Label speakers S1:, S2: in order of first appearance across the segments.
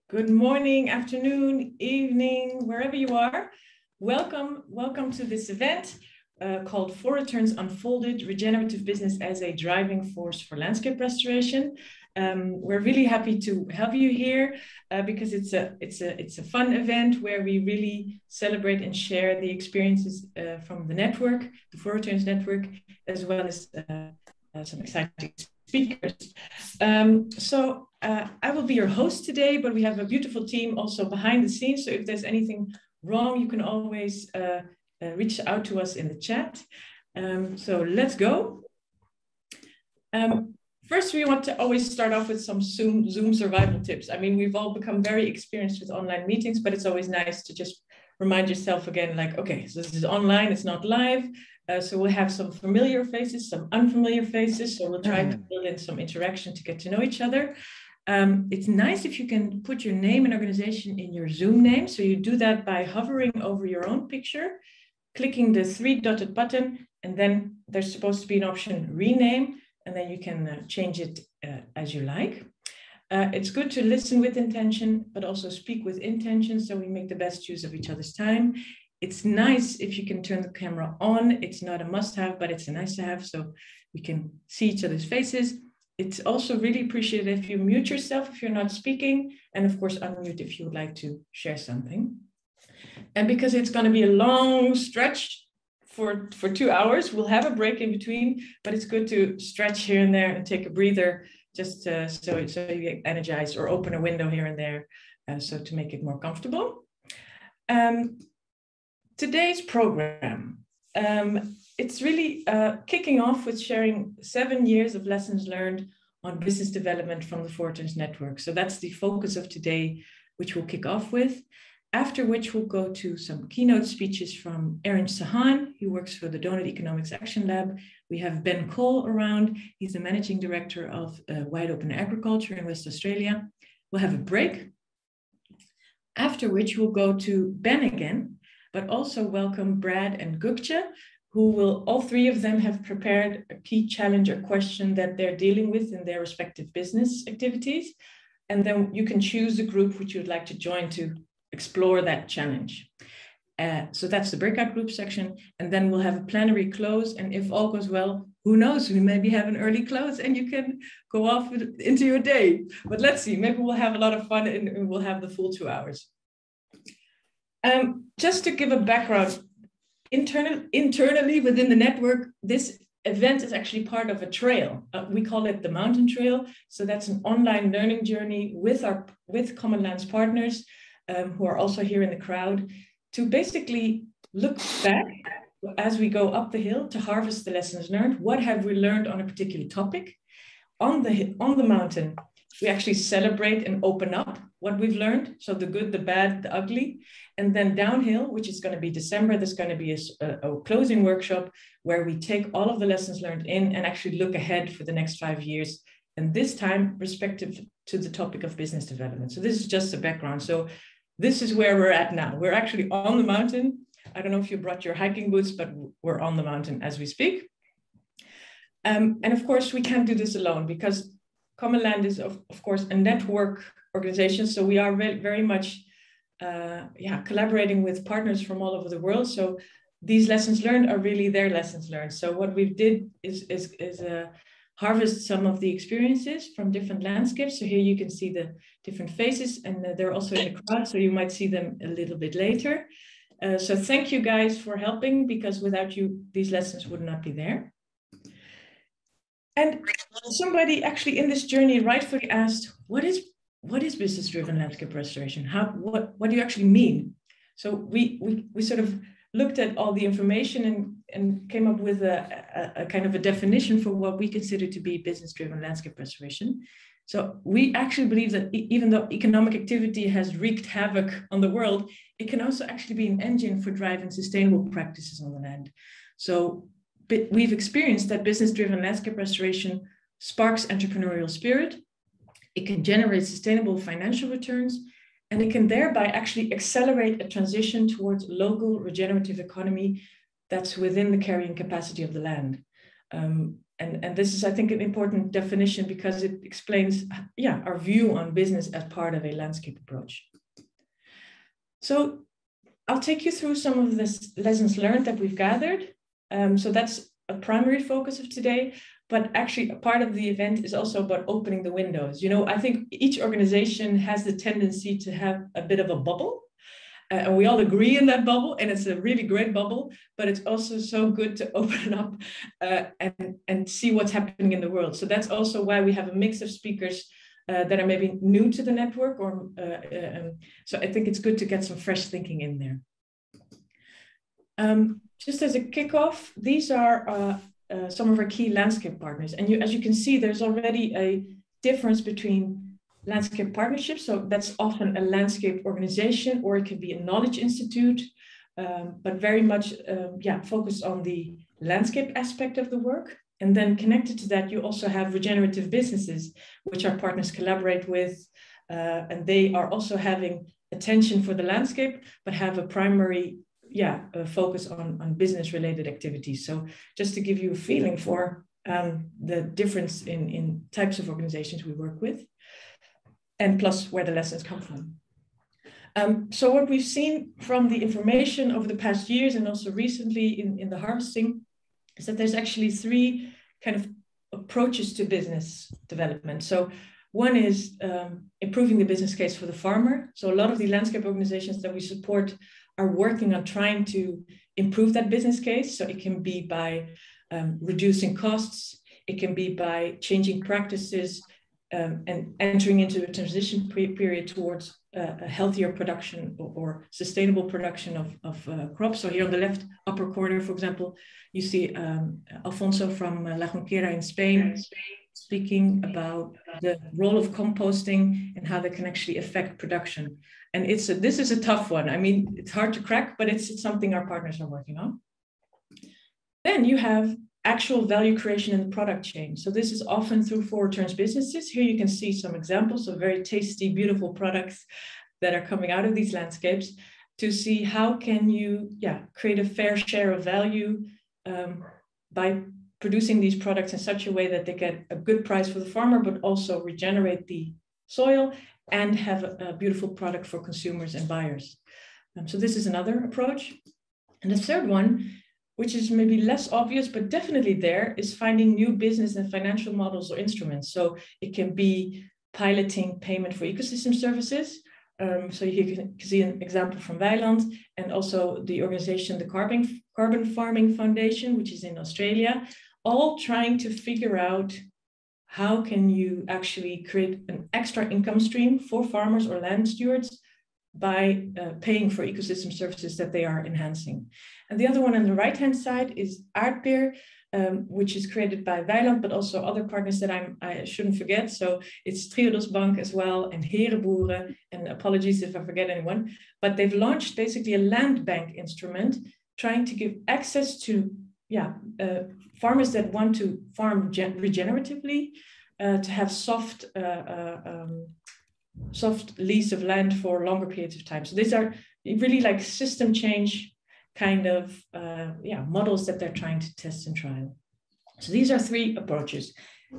S1: Good morning, afternoon, evening, wherever you are. Welcome to this event called For Returns Unfolded, Regenerative Business as a Driving Force for Landscape Restoration. We're really happy to have you here because it's a fun event where we really celebrate and share the experiences from the network, the For Returns network, as well as some exciting speakers. I will be your host today, but we have a beautiful team also behind the scenes. So if there's anything wrong, you can always reach out to us in the chat. So let's go. First, we want to always start off with some Zoom survival tips. I mean, we've all become very experienced with online meetings, but it's always nice to just remind yourself again, like, okay, so this is online, it's not live. So we'll have some familiar faces, some unfamiliar faces. So we'll try to build in some interaction to get to know each other. It's nice if you can put your name and organization in your Zoom name. So you do that by hovering over your own picture, clicking the 3-dotted button, and then there's supposed to be an option rename, and then you can change it as you like. It's good to listen with intention, but also speak with intention, so we make the best use of each other's time. It's nice if you can turn the camera on. It's not a must-have, but it's a nice-to-have, so we can see each other's faces. It's also really appreciated if you mute yourself if you're not speaking, and of course unmute if you would like to share something. And because it's going to be a long stretch for 2 hours, we'll have a break in between, but it's good to stretch here and there and take a breather just so you get energized, or open a window here and there so to make it more comfortable. Today's program, it's really kicking off with sharing 7 years of lessons learned on business development from the For Returns network. So that's the focus of today, which we'll kick off with. After which we'll go to some keynote speeches from Erin Sahan, who works for the Donut Economics Action Lab. We have Ben Cole around. He's the managing director of Wide Open Agriculture in West Australia. We'll have a break. After which we'll go to Ben again, but also welcome Brad and Gukcha, who will, all three of them have prepared a key challenge or question that they're dealing with in their respective business activities. And then you can choose the group which you would like to join to explore that challenge. So that's the breakout group section. And then we'll have a plenary close. And if all goes well, who knows, we maybe have an early close and you can go off into your day. But let's see, maybe we'll have a lot of fun and we'll have the full 2 hours. Just to give a background, internally within the network, this event is actually part of a trail. We call it the Mountain Trail. So that's an online learning journey with Commonland's partners who are also here in the crowd, to basically look back as we go up the hill to harvest the lessons learned. What have we learned on a particular topic? On the mountain, we actually celebrate and open up what we've learned. So the good, the bad, the ugly. And then downhill, which is going to be December, there's going to be a closing workshop where we take all of the lessons learned in and actually look ahead for the next 5 years. And this time, respective to the topic of business development. So this is just a background. So this is where we're at now. We're actually on the mountain. I don't know if you brought your hiking boots, but we're on the mountain as we speak. And of course, we can't do this alone because Commonland is, of course, a network organization. So we are very much collaborating with partners from all over the world. So these lessons learned are really their lessons learned. So what we did is harvest some of the experiences from different landscapes. So here you can see the different faces, and they're also in the crowd, so you might see them a little bit later. So thank you guys for helping, because without you, these lessons would not be there. And somebody actually in this journey rightfully asked, what is business-driven landscape restoration? What do you actually mean? So we sort of looked at all the information and came up with a kind of a definition for what we consider to be business-driven landscape restoration. So we actually believe that even though economic activity has wreaked havoc on the world, it can also actually be an engine for driving sustainable practices on the land. So we've experienced that business-driven landscape restoration sparks entrepreneurial spirit. It can generate sustainable financial returns, and it can thereby actually accelerate a transition towards local regenerative economy that's within the carrying capacity of the land. And this is, I think, an important definition because it explains, our view on business as part of a landscape approach. So I'll take you through some of the lessons learned that we've gathered. So that's a primary focus of today, but actually a part of the event is also about opening the windows. I think each organization has the tendency to have a bit of a bubble. And we all agree in that bubble, and it's a really great bubble, but it's also so good to open up and see what's happening in the world. So that's also why we have a mix of speakers that are maybe new to the network, or so I think it's good to get some fresh thinking in there. Just as a kickoff, these are some of our key landscape partners. And as you can see, there's already a difference between landscape partnerships. So that's often a landscape organization, or it could be a knowledge institute, but very much focused on the landscape aspect of the work. And then connected to that, you also have regenerative businesses, which our partners collaborate with. And they are also having attention for the landscape, but have a primary focus on business-related activities. So just to give you a feeling for the difference in types of organizations we work with, and plus where the lessons come from. So what we've seen from the information over the past years and also recently in the harvesting is that there's actually three kind of approaches to business development. So one is improving the business case for the farmer. So a lot of the landscape organizations that we support are working on trying to improve that business case. So it can be by reducing costs, it can be by changing practices, and entering into a transition period towards a healthier production or sustainable production of crops. So here on the left upper corner, for example, you see Alfonso from La Jonquera in Spain speaking about the role of composting and how that can actually affect production. And this is a tough one. I mean, it's hard to crack, but it's something our partners are working on. Then you have actual value creation in the product chain. So this is often through forward returns businesses. Here you can see some examples of very tasty, beautiful products that are coming out of these landscapes to see how can you create a fair share of value by producing these products in such a way that they get a good price for the farmer, but also regenerate the soil and have a beautiful product for consumers and buyers. So this is another approach. And the third one, which is maybe less obvious, but definitely there, is finding new business and financial models or instruments. So it can be piloting payment for ecosystem services. So you can see an example from Weiland, and also the organization, the Carbon Farming Foundation, which is in Australia, all trying to figure out how can you actually create an extra income stream for farmers or land stewards by paying for ecosystem services that they are enhancing. And the other one on the right-hand side is Aardbeer, which is created by Weiland, but also other partners that I shouldn't forget. So it's Triodos Bank as well, and Herenboeren, and apologies if I forget anyone. But they've launched basically a land bank instrument trying to give access to farmers that want to farm regeneratively, to have soft lease of land for longer periods of time. So these are really like system change kind of models that they're trying to test and trial. So these are three approaches.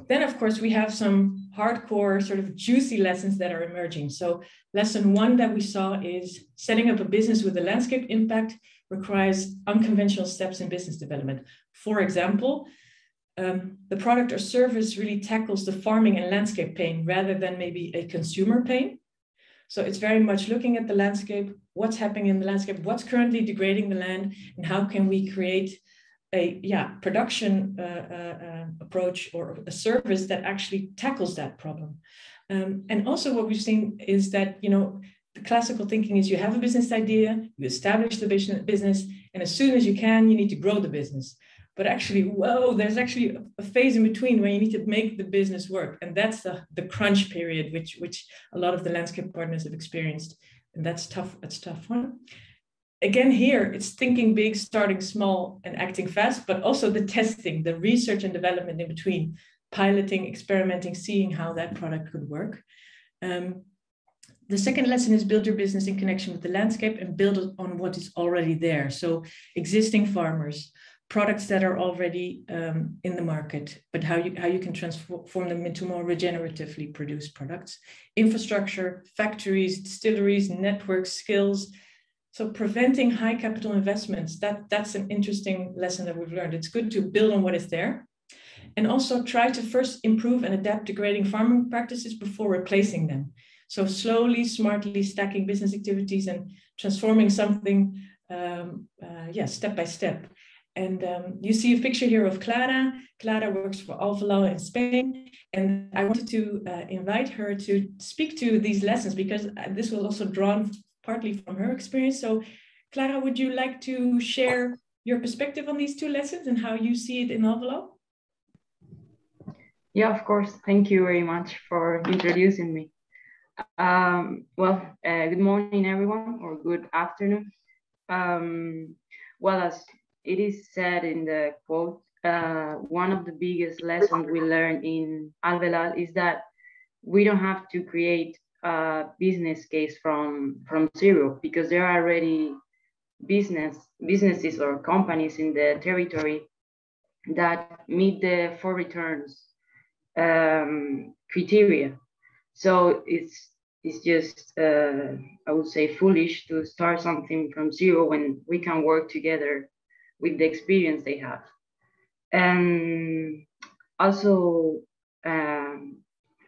S1: Then, of course, we have some hardcore sort of juicy lessons that are emerging. So lesson one that we saw is setting up a business with a landscape impact requires unconventional steps in business development. For example, the product or service really tackles the farming and landscape pain rather than maybe a consumer pain. So it's very much looking at the landscape, what's happening in the landscape, what's currently degrading the land, and how can we create a production approach or a service that actually tackles that problem. And also what we've seen is that, the classical thinking is you have a business idea, you establish the business, and as soon as you can, you need to grow the business. But actually, there's actually a phase in between where you need to make the business work. And that's the crunch period, which a lot of the landscape partners have experienced. And that's tough. That's a tough one. Again, here, it's thinking big, starting small, and acting fast, but also the testing, the research and development in between, piloting, experimenting, seeing how that product could work. The second lesson is build your business in connection with the landscape and build it on what is already there. So existing farmers, products that are already in the market, but how you can transform them into more regeneratively produced products. Infrastructure, factories, distilleries, networks, skills. So preventing high capital investments, that's an interesting lesson that we've learned. It's good to build on what is there, and also try to first improve and adapt degrading farming practices before replacing them. So slowly, smartly stacking business activities and transforming something, step by step. And you see a picture here of Clara. Clara works for Alvalal in Spain. And I wanted to invite her to speak to these lessons, because this was also drawn partly from her experience. So Clara, would you like to share your perspective on these two lessons and how you see it in Alvalal?
S2: Yeah, of course. Thank you very much for introducing me. Good morning, everyone, or good afternoon. As it is said in the quote, one of the biggest lessons we learned in Alvalal is that we don't have to create a business case from zero, because there are already businesses or companies in the territory that meet the 4 returns criteria. So it's just, I would say, foolish to start something from zero when we can work together with the experience they have. And also,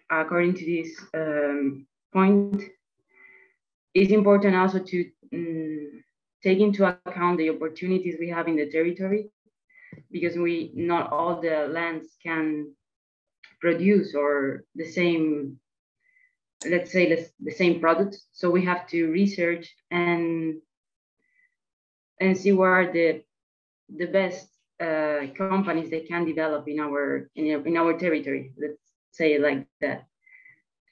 S2: according to this point, it's important also to take into account the opportunities we have in the territory, because not all the lands can produce or the same, let's say, the same products. So we have to research and see where the best companies they can develop in our territory. Let's say it like that.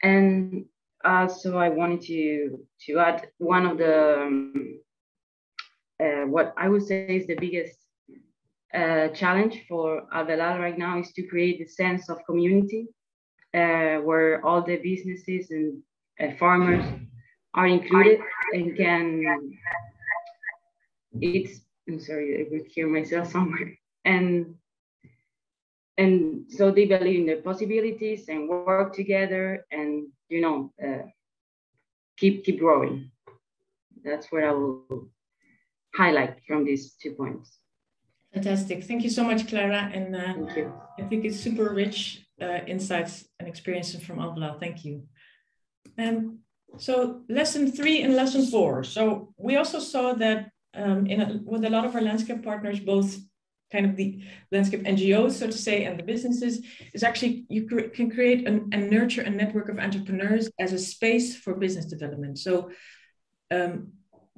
S2: And also, I wanted to add one of the what I would say is the biggest challenge for Alvalal right now is to create a sense of community where all the businesses and farmers are included and can. I'm sorry, I could hear myself somewhere. And so they believe in their possibilities and work together and, keep growing. That's what I will highlight from these 2 points.
S1: Fantastic. Thank you so much, Clara. And
S2: thank you.
S1: I think it's super rich insights and experiences from Alvalal. Thank you. So lesson 3 and lesson 4. So we also saw that with a lot of our landscape partners, both kind of the landscape NGOs, so to say, and the businesses, is actually you can create and nurture a network of entrepreneurs as a space for business development. So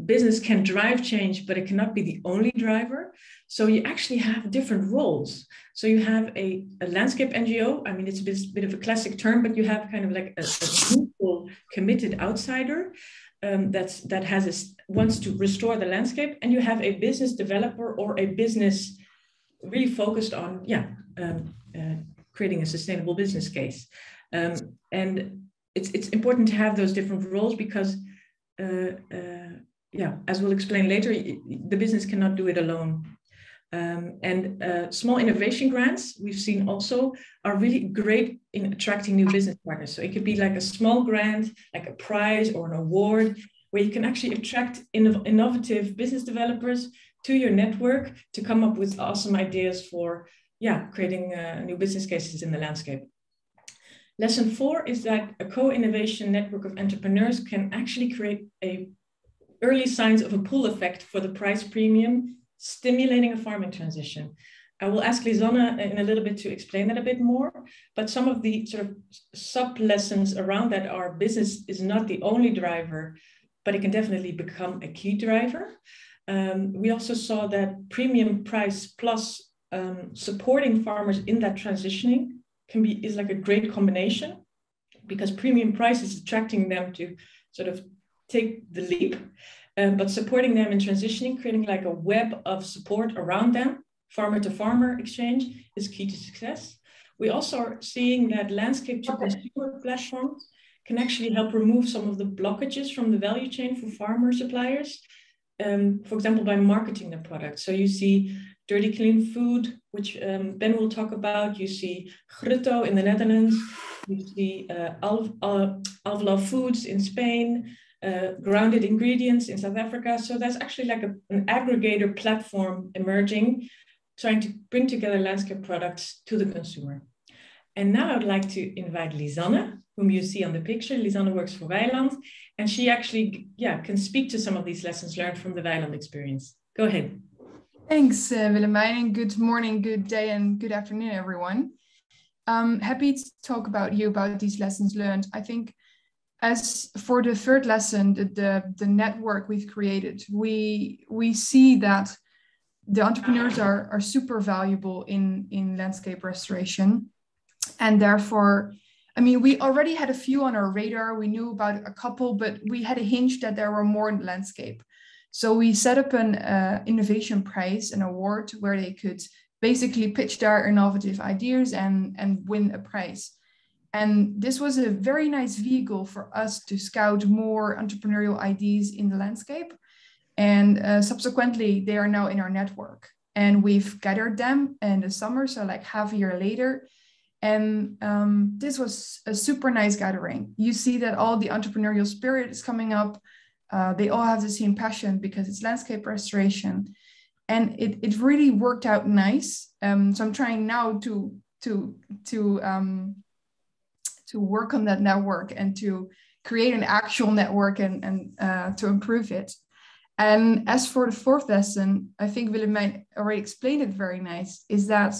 S1: business can drive change, but it cannot be the only driver. So you actually have different roles. So you have a landscape NGO. I mean, it's a bit of a classic term, but you have kind of like a neutral, committed outsider that wants to restore the landscape, and you have a business developer or a business really focused on creating a sustainable business case. And it's important to have those different roles because as we'll explain later, the business cannot do it alone. Small innovation grants, we've seen also, are really great in attracting new business partners. So it could be like a small grant, like a prize or an award, where you can actually attract innovative business developers to your network to come up with awesome ideas for creating new business cases in the landscape. Lesson 4 is that a co-innovation network of entrepreneurs can actually create early signs of a pull effect for the price premium, stimulating a farming transition. I will ask Lisanne in a little bit to explain that a bit more, but some of the sort of sub-lessons around that are business is not the only driver, but it can definitely become a key driver. We also saw that premium price plus supporting farmers in that transitioning is like a great combination, because premium price is attracting them to sort of take the leap, but supporting them in transitioning, creating like a web of support around them, farmer to farmer exchange, is key to success. We also are seeing that landscape to consumer platforms can actually help remove some of the blockages from the value chain for farmer suppliers, for example, by marketing their products. So you see dirty, clean food, which Ben will talk about. You see Grutto in the Netherlands. You see Alvalo Foods in Spain, Grounded Ingredients in South Africa. So there's actually like an aggregator platform emerging, trying to bring together landscape products to the consumer. And now I'd like to invite Lisanne, whom you see on the picture. Lisanne works for Weiland, and she actually can speak to some of these lessons learned from the Weiland experience. Go ahead.
S3: Thanks, Willemijn, and good morning, good day, and good afternoon, everyone. Happy to talk about these lessons learned. I think as for the third lesson, the network we've created, we see that the entrepreneurs are super valuable in landscape restoration. And therefore, I mean, we already had a few on our radar. We knew about a couple, but we had a hunch that there were more in the landscape. So we set up an innovation prize, an award where they could basically pitch their innovative ideas and win a prize. And this was a very nice vehicle for us to scout more entrepreneurial ideas in the landscape. And subsequently, they are now in our network. And we've gathered them in the summer, so like half a year later. And this was a super nice gathering. You see that all the entrepreneurial spirit is coming up. They all have the same passion because it's landscape restoration. And it really worked out nice. So I'm trying now to work on that network and to create an actual network and to improve it. And as for the fourth lesson, I think Willemijn already explained it very nice, is that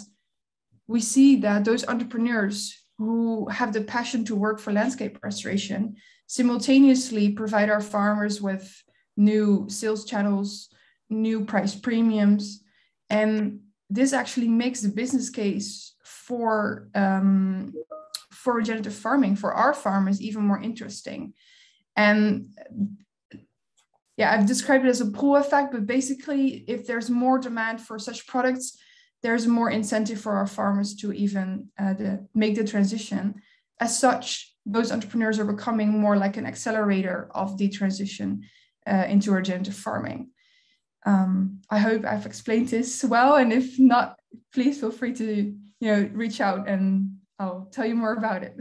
S3: we see that those entrepreneurs who have the passion to work for landscape restoration simultaneously provide our farmers with new sales channels, new price premiums. And this actually makes the business case for regenerative farming for our farmers even more interesting. And yeah, I've described it as a pull effect, but basically if there's more demand for such products, there's more incentive for our farmers to even make the transition. As such, those entrepreneurs are becoming more like an accelerator of the transition into regenerative farming. I hope I've explained this well, and if not, please feel free to reach out and I'll tell you more about it.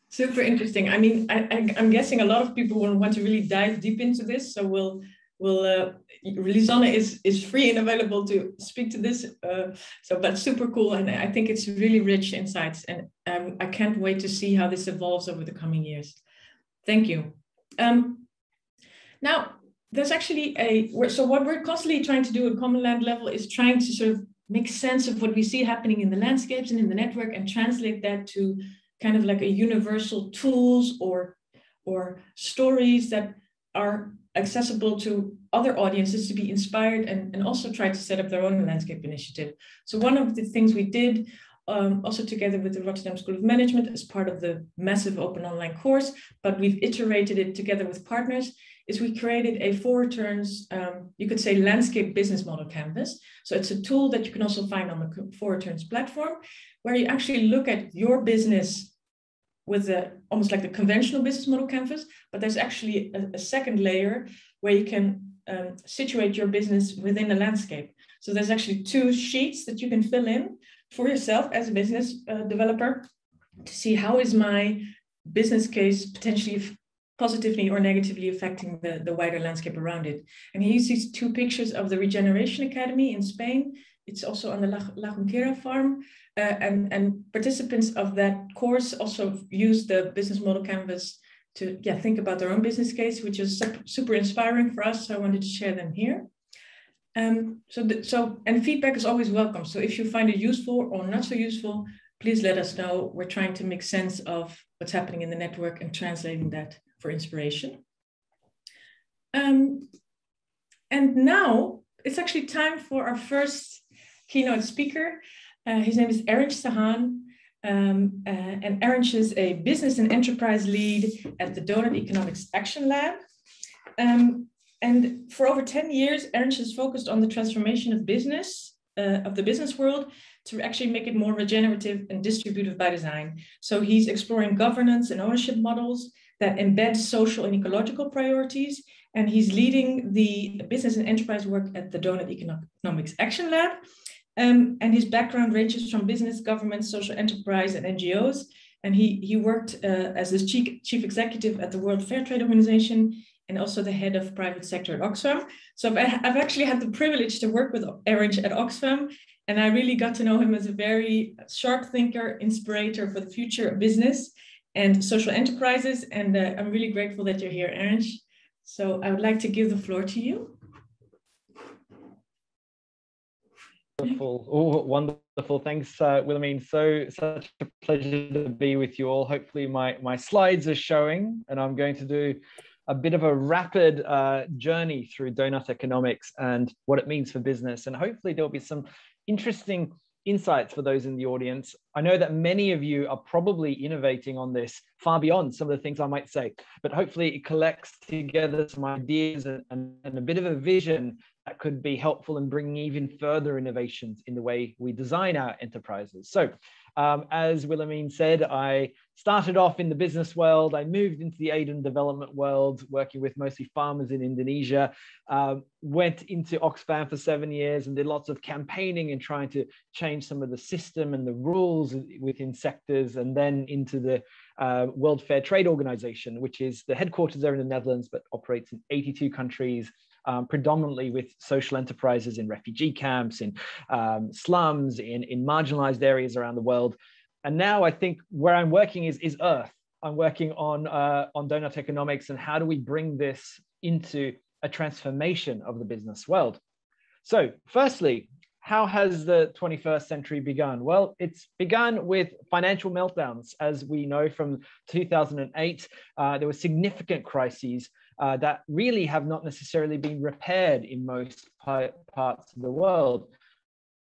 S1: Super interesting. I mean, I'm guessing a lot of people will want to really dive deep into this. So Lisanne is free and available to speak to this. So that's super cool. And I think it's really rich insights. And I can't wait to see how this evolves over the coming years. Thank you. Now, there's actually so what we're constantly trying to do at Commonland level is trying to sort of make sense of what we see happening in the landscapes and in the network and translate that to kind of like a universal tools or stories that are accessible to other audiences to be inspired and also try to set up their own landscape initiative. So one of the things we did also together with the Rotterdam School of Management as part of the massive open online course, but we've iterated it together with partners, is we created a 4 returns, you could say landscape business model canvas. So it's a tool that you can also find on the 4 returns platform, where you actually look at your business with almost like the conventional business model canvas, but there's actually a second layer where you can situate your business within a landscape. So there's actually 2 sheets that you can fill in for yourself as a business developer to see how is my business case potentially positively or negatively affecting the wider landscape around it. And here you see 2 pictures of the Regeneration Academy in Spain. It's also on the La Junquera farm. And participants of that course also use the business model canvas to think about their own business case, which is super inspiring for us. So I wanted to share them here. And feedback is always welcome. So if you find it useful or not so useful, please let us know. We're trying to make sense of what's happening in the network and translating that for inspiration. And now it's actually time for our first keynote speaker. His name is Erin Sahan. And Erin is a business and enterprise lead at the Donut Economics Action Lab. And for over 10 years, Erin has focused on the transformation of business, of the business world, to actually make it more regenerative and distributive by design. So he's exploring governance and ownership models that embeds social and ecological priorities. And he's leading the business and enterprise work at the Donut Economics Action Lab. And his background ranges from business, government, social enterprise, and NGOs. And he worked as the chief executive at the World Fair Trade Organization and also the head of private sector at Oxfam. So I've actually had the privilege to work with Erin at Oxfam, and I really got to know him as a very sharp thinker, inspirator for the future of business and social enterprises. And I'm really grateful that you're here, Erin. So I would like to give the floor to you.
S4: Wonderful. Oh, wonderful. Thanks, Wilhelmine. Such a pleasure to be with you all. Hopefully my slides are showing, and I'm going to do a bit of a rapid journey through donut economics and what it means for business. And hopefully there'll be some interesting insights for those in the audience. I know that many of you are probably innovating on this far beyond some of the things I might say, but hopefully it collects together some ideas and a bit of a vision that could be helpful in bringing even further innovations in the way we design our enterprises. So as Wilhelmine said, I started off in the business world. I moved into the aid and development world, working with mostly farmers in Indonesia, went into Oxfam for 7 years and did lots of campaigning and trying to change some of the system and the rules within sectors, and then into the World Fair Trade Organization, which is the headquarters there in the Netherlands, but operates in 82 countries, predominantly with social enterprises in refugee camps, in slums, in marginalized areas around the world. And now I think where I'm working is Earth. I'm working on donut economics and how do we bring this into a transformation of the business world. So firstly, how has the 21st century begun? Well, it's begun with financial meltdowns. As we know from 2008, there were significant crises that really have not necessarily been repaired in most parts of the world.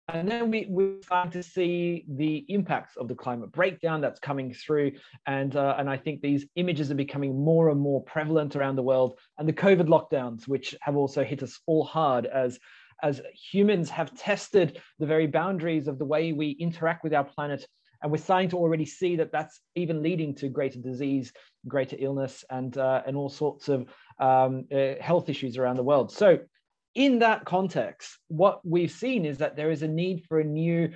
S4: And then we're starting to see the impacts of the climate breakdown that's coming through. And I think these images are becoming more and more prevalent around the world. And the COVID lockdowns, which have also hit us all hard as humans have tested the very boundaries of the way we interact with our planet. And we're starting to already see that that's even leading to greater disease, greater illness, and all sorts of health issues around the world. So in that context, what we've seen is that there is a need for a new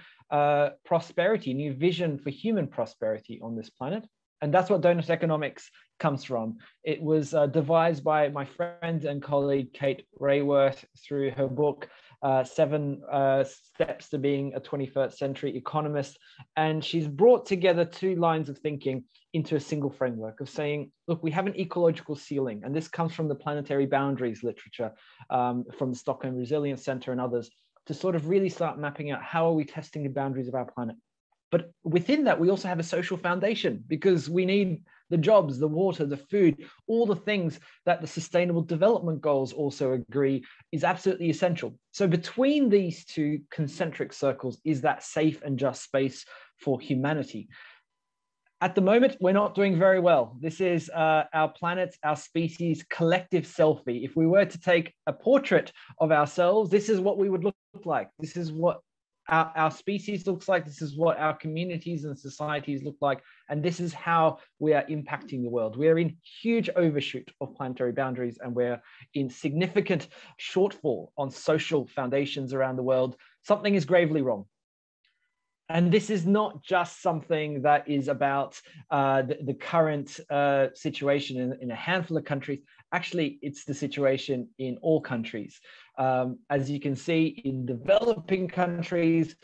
S4: prosperity, new vision for human prosperity on this planet. And that's what donut economics comes from. It was devised by my friend and colleague, Kate Raworth, through her book, 7 Steps to Being a 21st Century Economist. And she's brought together 2 lines of thinking into a single framework of saying, look, we have an ecological ceiling. And this comes from the planetary boundaries literature from the Stockholm Resilience Center and others, to sort of really start mapping out how are we testing the boundaries of our planet. But within that, we also have a social foundation, because we need the jobs, the water, the food, all the things that the Sustainable Development Goals also agree is absolutely essential. So between these 2 concentric circles is that safe and just space for humanity. At the moment, we're not doing very well. This is our planet, our species' collective selfie. If we were to take a portrait of ourselves, this is what we would look like. This is what our species looks like. This is what our communities and societies look like. And this is how we are impacting the world. We are in huge overshoot of planetary boundaries, and we're in significant shortfall on social foundations around the world. Something is gravely wrong. And this is not just something that is about the current situation in a handful of countries. Actually, it's the situation in all countries. As you can see, in developing countries,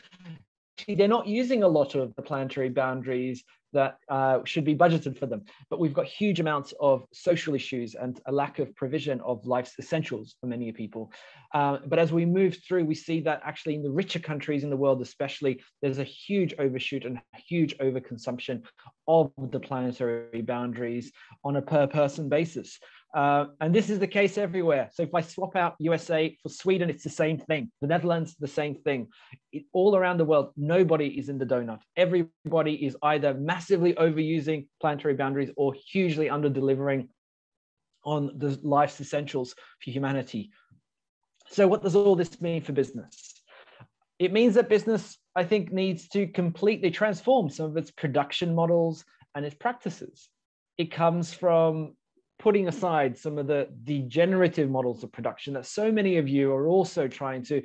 S4: they're not using a lot of the planetary boundaries that should be budgeted for them. But we've got huge amounts of social issues and a lack of provision of life's essentials for many people. But as we move through, we see that actually in the richer countries in the world, especially, there's a huge overshoot and a huge overconsumption of the planetary boundaries on a per person basis. And this is the case everywhere. So if I swap out USA for Sweden, it's the same thing. The Netherlands, the same thing. All around the world, nobody is in the donut. Everybody is either massively overusing planetary boundaries or hugely under-delivering on the life's essentials for humanity. So what does all this mean for business? It means that business, I think, needs to completely transform some of its production models and its practices. it comes from putting aside some of the degenerative models of production that so many of you are also trying to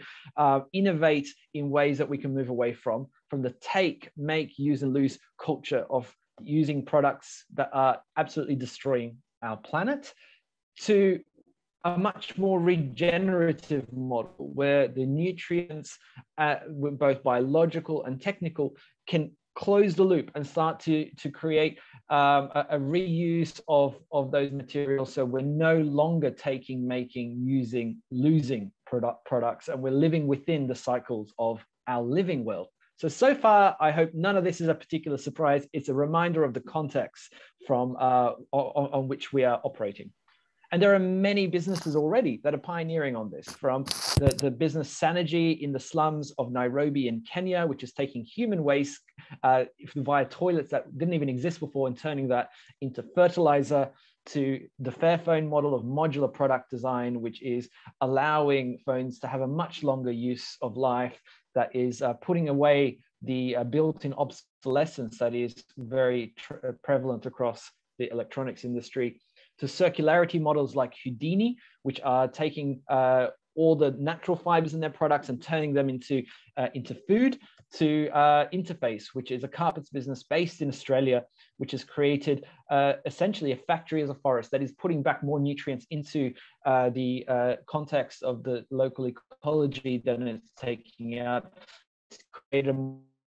S4: innovate in ways that we can move away from the take, make, use, and lose culture of using products that are absolutely destroying our planet, to a much more regenerative model where the nutrients, both biological and technical, can close the loop and start to create a reuse of those materials. So we're no longer taking, making, using, losing products, and we're living within the cycles of our living world. So far, I hope none of this is a particular surprise. It's a reminder of the context from on which we are operating. And there are many businesses already that are pioneering on this, from the business Sanergy in the slums of Nairobi in Kenya, which is taking human waste via toilets that didn't even exist before and turning that into fertilizer, to the Fairphone model of modular product design, which is allowing phones to have a much longer use of life, that is putting away the built-in obsolescence that is very prevalent across the electronics industry, to circularity models like Houdini, which are taking all the natural fibers in their products and turning them into food, to Interface, which is a carpets business based in Australia, which has created essentially a factory as a forest that is putting back more nutrients into the context of the local ecology than it's taking out.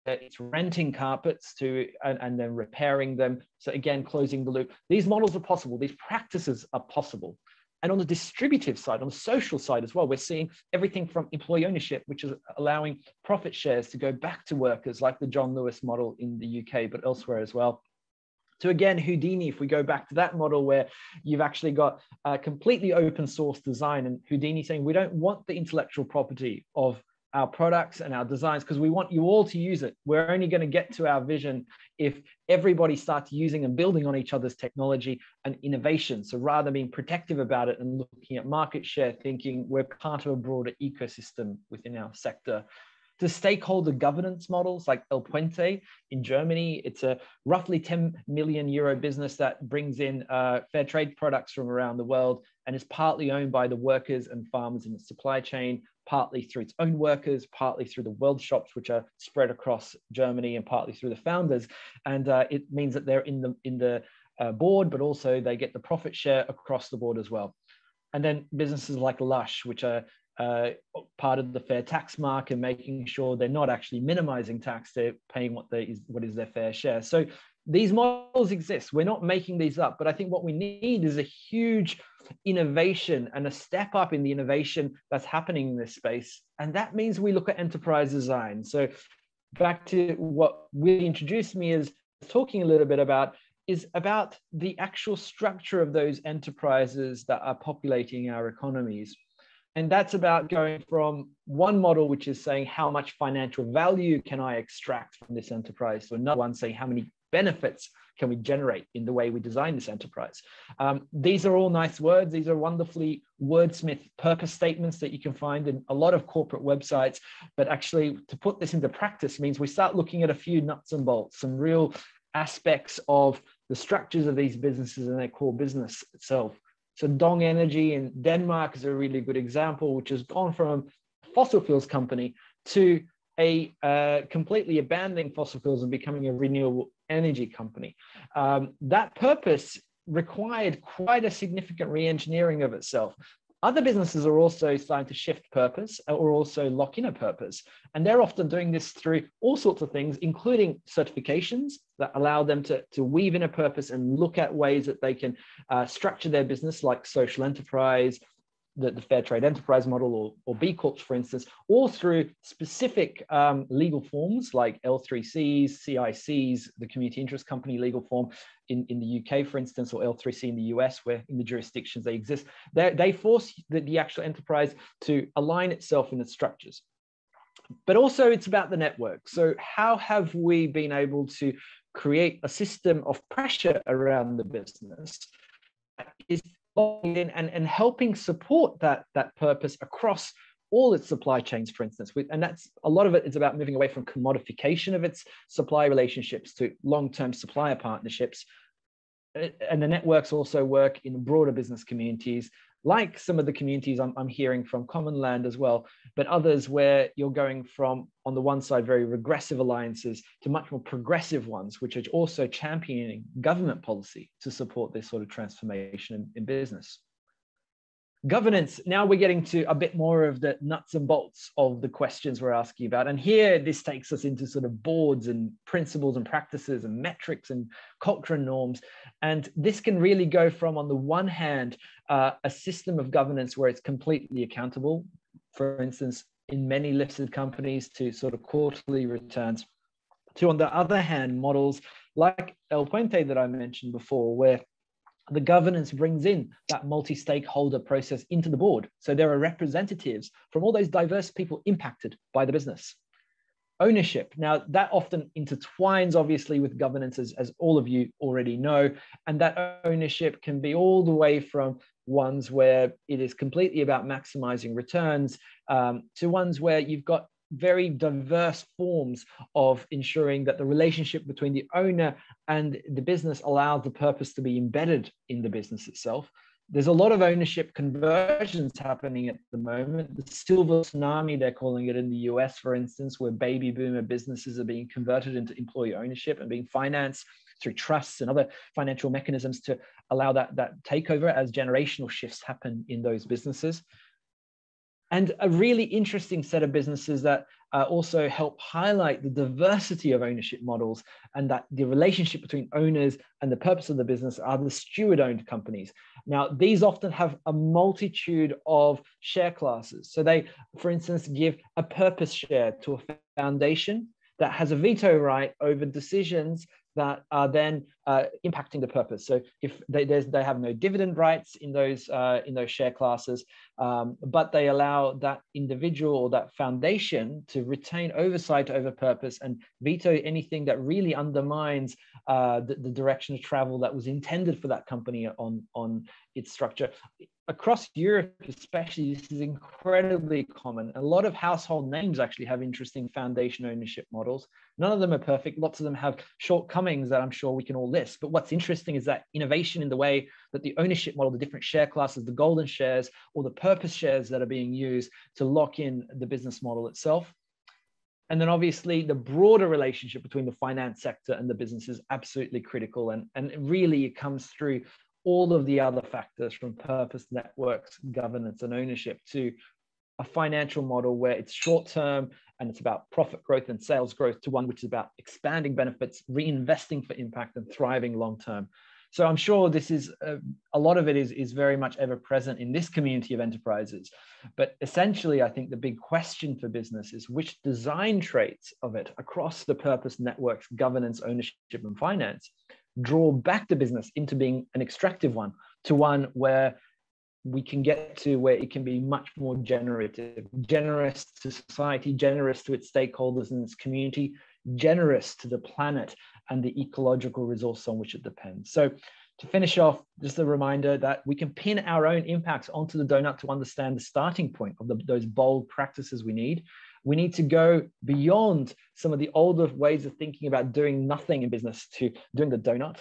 S4: It's renting carpets and then repairing them. So again, closing the loop. These models are possible. These practices are possible. And on the distributive side, on the social side as well, we're seeing everything from employee ownership, which is allowing profit shares to go back to workers, like the John Lewis model in the UK, but elsewhere as well. To again, Houdini, if we go back to that model where you've actually got completely open source design, and Houdini saying, we don't want the intellectual property of our products and our designs because we want you all to use it. We're only going to get to our vision if everybody starts using and building on each other's technology and innovation. So rather than being protective about it and looking at market share, thinking we're part of a broader ecosystem within our sector. To stakeholder governance models like El Puente in Germany, it's a roughly 10 million euro business that brings in fair trade products from around the world and is partly owned by the workers and farmers in the supply chain, partly through its own workers, partly through the world shops, which are spread across Germany, and partly through the founders. And it means that they're in the board, but also they get the profit share across the board as well. And then businesses like Lush, which are part of the fair tax mark and making sure they're not actually minimizing tax, they're paying what is their fair share. So these models exist. We're not making these up, but I think what we need is a huge innovation and a step up in the innovation that's happening in this space. And that means we look at enterprise design. So back to what Willie introduced me as talking a little bit about, is about the actual structure of those enterprises that are populating our economies. And that's about going from one model, which is saying how much financial value can I extract from this enterprise, to another one saying how many benefits can we generate in the way we design this enterprise. These are all nice words. These are wonderfully wordsmith purpose statements that you can find in a lot of corporate websites. But actually, to put this into practice means we start looking at a few nuts and bolts, some real aspects of the structures of these businesses and their core business itself. So Dong Energy in Denmark is a really good example, which has gone from a fossil fuels company to a completely abandoning fossil fuels and becoming a renewable energy company. That purpose required quite a significant re-engineering of itself. Other businesses are also starting to shift purpose or also lock in a purpose. And they're often doing this through all sorts of things, including certifications that allow them to weave in a purpose and look at ways that they can structure their business, like social enterprise, the fair trade enterprise model, or B Corps, for instance, all through specific legal forms like L3Cs, CICs, the community interest company legal form in the UK, for instance, or L3C in the US, where in the jurisdictions they exist. They force the actual enterprise to align itself in its structures. But also it's about the network. So how have we been able to create a system of pressure around the business that is in and helping support that purpose across all its supply chains, for instance, and that's a lot of it is about moving away from commodification of its supply relationships to long-term supplier partnerships, and the networks also work in broader business communities, like some of the communities I'm hearing from Commonland as well, but others where you're going from, on the one side, very regressive alliances to much more progressive ones, which are also championing government policy to support this sort of transformation in business. Governance, now we're getting to a bit more of the nuts and bolts of the questions we're asking about. And here, this takes us into sort of boards and principles and practices and metrics and culture and norms. And this can really go from, on the one hand, a system of governance where it's completely accountable, for instance, in many listed companies, to sort of quarterly returns, to, on the other hand, models like El Puente that I mentioned before, where the governance brings in that multi-stakeholder process into the board. So there are representatives from all those diverse people impacted by the business. Ownership, now that often intertwines obviously with governance, as all of you already know, and that ownership can be all the way from ones where it is completely about maximizing returns to ones where you've got very diverse forms of ensuring that the relationship between the owner and the business allows the purpose to be embedded in the business itself. There's a lot of ownership conversions happening at the moment. The silver tsunami, they're calling it in the US, for instance, where baby boomer businesses are being converted into employee ownership and being financed through trusts and other financial mechanisms to allow that takeover as generational shifts happen in those businesses. And a really interesting set of businesses that also help highlight the diversity of ownership models, and that the relationship between owners and the purpose of the business are the steward-owned companies. Now, these often have a multitude of share classes. So they, for instance, give a purpose share to a foundation that has a veto right over decisions that are then impacting the purpose. So if they have no dividend rights in those share classes, but they allow that individual or that foundation to retain oversight over purpose and veto anything that really undermines the direction of travel that was intended for that company on its structure. Across Europe, especially, this is incredibly common. A lot of household names actually have interesting foundation ownership models. None of them are perfect. Lots of them have shortcomings that I'm sure we can all list. But what's interesting is that innovation in the way that the ownership model, the different share classes, the golden shares or the purpose shares that are being used to lock in the business model itself. And then obviously the broader relationship between the finance sector and the business is absolutely critical. And really it comes through all of the other factors, from purpose, networks, governance, and ownership, to a financial model where it's short-term and it's about profit growth and sales growth, to one which is about expanding benefits, reinvesting for impact, and thriving long-term. So I'm sure this is, a lot of it is very much ever present in this community of enterprises. But essentially, I think the big question for business is which design traits of it across the purpose, networks, governance, ownership, and finance draw back the business into being an extractive one, to one where we can get to where it can be much more generative, generous to society, generous to its stakeholders and its community, generous to the planet and the ecological resource on which it depends. So to finish off, just a reminder that we can pin our own impacts onto the donut to understand the starting point of those bold practices we need. We need to go beyond some of the older ways of thinking about doing nothing in business to doing the donut.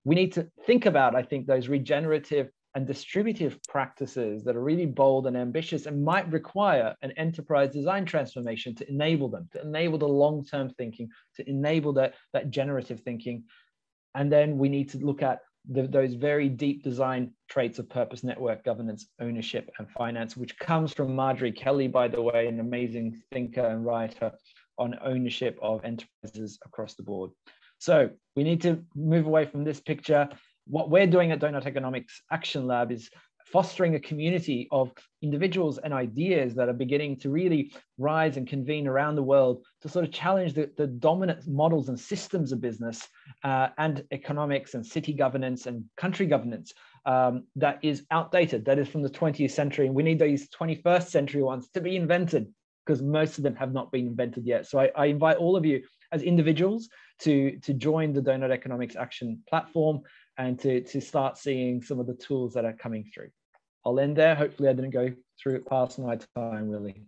S4: We need to think about, I think, those regenerative and distributive practices that are really bold and ambitious and might require an enterprise design transformation to enable them, to enable the long-term thinking, to enable that generative thinking. And then we need to look at those very deep design traits of purpose, network, governance, ownership, and finance, which comes from Marjorie Kelly, by the way, an amazing thinker and writer on ownership of enterprises across the board. So we need to move away from this picture. What we're doing at Donut Economics Action Lab is fostering a community of individuals and ideas that are beginning to really rise and convene around the world to sort of challenge the dominant models and systems of business and economics and city governance and country governance that is outdated, that is from the 20th century. And we need these 21st century ones to be invented, because most of them have not been invented yet. So I invite all of you as individuals to join the Donut Economics Action platform and to start seeing some of the tools that are coming through. I'll end there. Hopefully I didn't go through it past my time, Willie.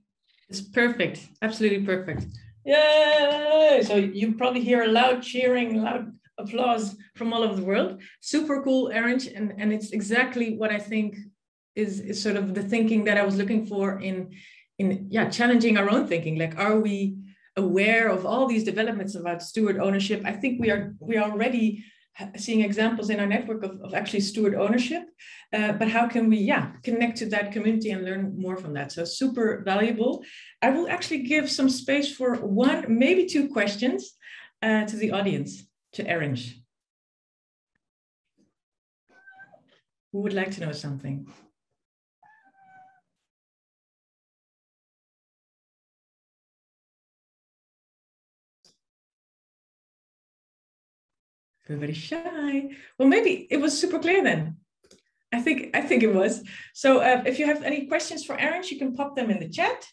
S1: It's perfect, absolutely perfect. Yay! So you probably hear a loud cheering, loud applause from all over the world. Super cool, Erin, and it's exactly what I think is sort of the thinking that I was looking for in challenging our own thinking. Like, are we aware of all these developments about steward ownership? I think we are already seeing examples in our network of actually steward ownership, but how can we connect to that community and learn more from that? So super valuable. I will actually give some space for one, maybe two questions to the audience, to Erin. Who would like to know something? Very shy. Well, maybe it was super clear then. I think it was. So if you have any questions for Erin, you can pop them in the chat.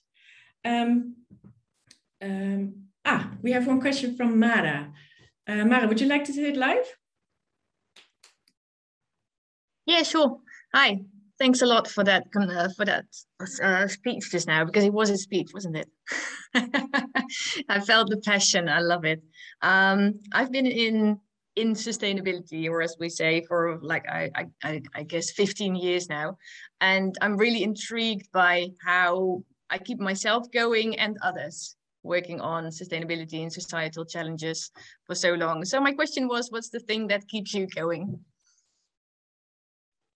S1: We have one question from Mara. Mara, would you like to say it live?
S5: Yeah, sure. Hi. Thanks a lot for that speech just now, because it was a speech, wasn't it? I felt the passion. I love it. I've been in sustainability, or as we say, for like I guess 15 years now, and I'm really intrigued by how I keep myself going and others working on sustainability and societal challenges for so long. So my question was, what's the thing that keeps you going?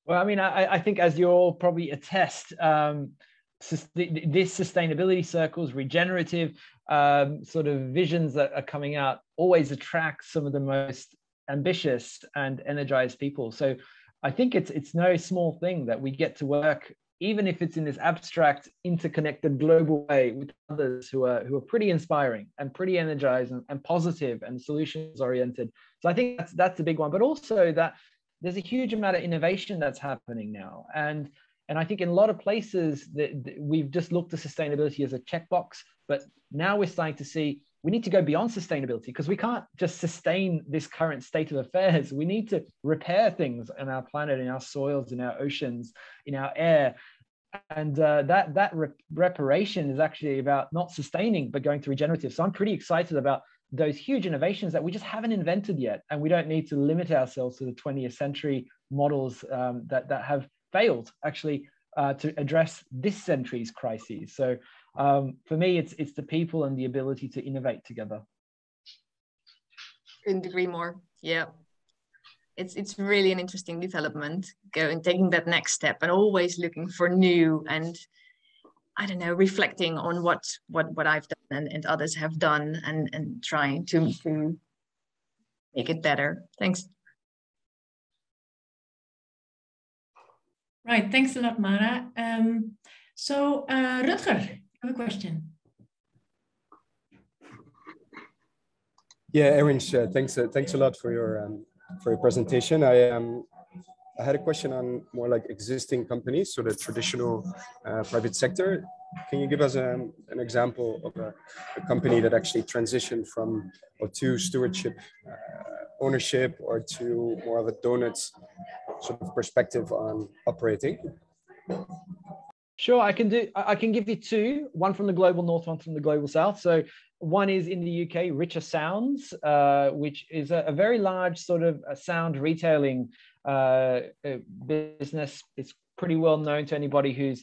S4: Well, I mean, I think, as you all probably attest, this sustainability circles, regenerative sort of visions that are coming out always attract some of the most ambitious and energized people. So I think it's no small thing that we get to work, even if it's in this abstract, interconnected global way, with others who are pretty inspiring and pretty energized and positive and solutions oriented. So I think that's a big one, but also that there's a huge amount of innovation that's happening now. And I think in a lot of places that we've just looked at sustainability as a checkbox, but now we're starting to see we need to go beyond sustainability, because we can't just sustain this current state of affairs. We need to repair things on our planet, in our soils, in our oceans, in our air. And that reparation is actually about not sustaining, but going to regenerative. So I'm pretty excited about those huge innovations that we just haven't invented yet. And we don't need to limit ourselves to the 20th century models that have failed actually to address this century's crises. So for me, it's the people and the ability to innovate together.
S5: Couldn't agree more. Yeah. It's really an interesting development, taking that next step and always looking for new and, I don't know, reflecting on what I've done and others have done and trying to make it better. Thanks.
S1: Right, thanks a lot, Mara. So Rutger, you have a question.
S6: Yeah, Erin, thanks a lot for your presentation. I had a question on more like existing companies, so the traditional private sector. Can you give us an example of a company that actually transitioned from or to stewardship ownership, or to more of a donuts sort of perspective on operating?
S4: Sure, I can give you two, one from the global north, one from the global south. So one is in the UK, Richer Sounds, which is a very large sort of sound retailing business. It's pretty well known to anybody who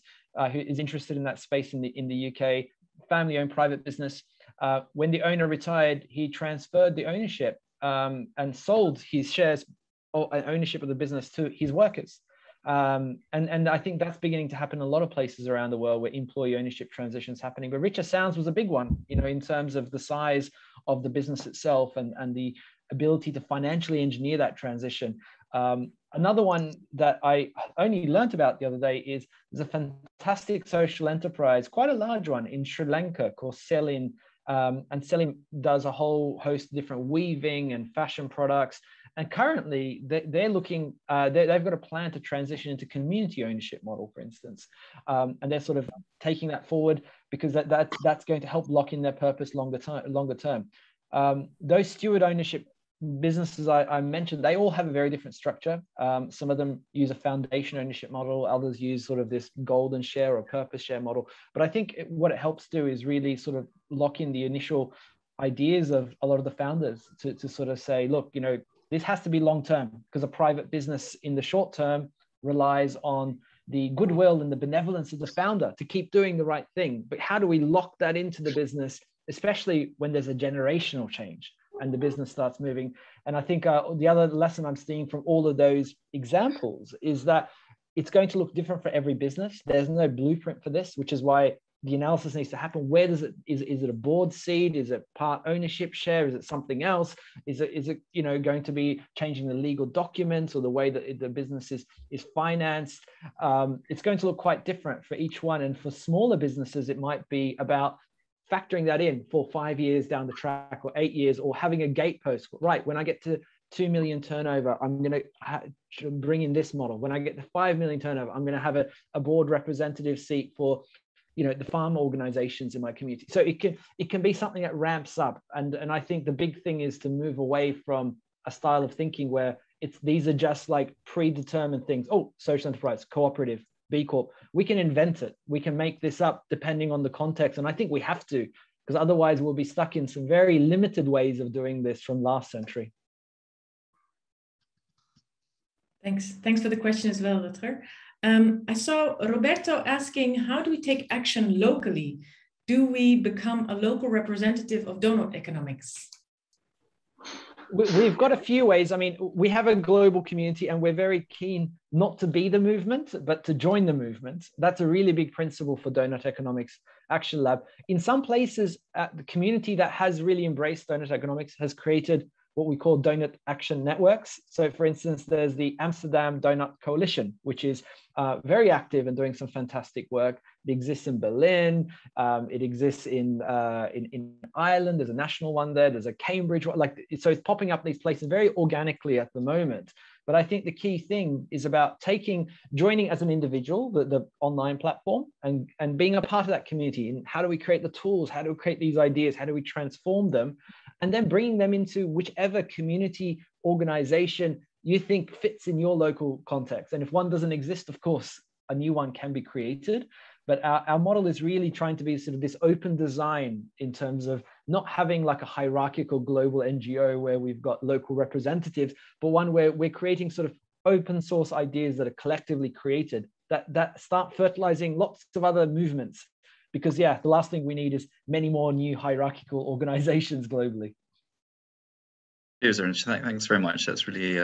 S4: is interested in that space in the UK. Family-owned private business. When the owner retired, he transferred the ownership and sold his shares or ownership of the business to his workers. And I think that's beginning to happen in a lot of places around the world where employee ownership transitions happening. But Richer Sounds was a big one, in terms of the size of the business itself and the ability to financially engineer that transition. Another one that I only learned about the other day is there's a fantastic social enterprise, quite a large one in Sri Lanka called Selin. And Selin does a whole host of different weaving and fashion products. And currently, they're looking, they've got a plan to transition into community ownership model, for instance. And they're sort of taking that forward because that's going to help lock in their purpose longer term. Those steward ownership businesses I mentioned, they all have a very different structure. Some of them use a foundation ownership model, others use sort of this golden share or purpose share model. But I think what it helps do is really sort of lock in the initial ideas of a lot of the founders to sort of say, look, this has to be long-term, because a private business in the short term relies on the goodwill and the benevolence of the founder to keep doing the right thing. But how do we lock that into the business, especially when there's a generational change and the business starts moving? And I think the other lesson I'm seeing from all of those examples is that it's going to look different for every business. There's no blueprint for this, which is why the analysis needs to happen. Where does it, is it a board seat? Is it part ownership share? Is it something else? Is it you know, going to be changing the legal documents or the way that the business is financed? It's going to look quite different for each one. And for smaller businesses, it might be about factoring that in for 5 years down the track, or 8 years, or having a gatepost. Right, when I get to 2 million turnover, I'm going to bring in this model. When I get to 5 million turnover, I'm going to have a board representative seat for, you know, the farm organizations in my community. So it can be something that ramps up. And I think the big thing is to move away from a style of thinking where these are just like predetermined things. Oh, social enterprise, cooperative, B Corp. We can invent it. We can make this up depending on the context. And I think we have to, because otherwise we'll be stuck in some very limited ways of doing this from last century.
S1: Thanks for the question as well, Rutger. I saw Roberto asking, how do we take action locally? Do we become a local representative of donut economics?
S4: We've got a few ways. I mean, we have a global community and we're very keen not to be the movement, but to join the movement. That's a really big principle for Donut Economics Action Lab. In some places, the community that has really embraced donut economics has created what we call donut action networks. So for instance, there's the Amsterdam Donut Coalition, which is very active and doing some fantastic work. It exists in Berlin. It exists in Ireland. There's a national one there. There's a Cambridge one. So it's popping up these places very organically at the moment. But I think the key thing is about joining as an individual, the online platform, and being a part of that community. And how do we create the tools? How do we create these ideas? How do we transform them? And then bringing them into whichever community organization you think fits in your local context. And if one doesn't exist, of course, a new one can be created. But our model is really trying to be sort of this open design in terms of not having like a hierarchical global NGO where we've got local representatives, but one where we're creating sort of open source ideas that are collectively created that start fertilizing lots of other movements. Because yeah, the last thing we need is many more new hierarchical organizations globally.
S7: Cheers, Erin. Thanks very much. That's really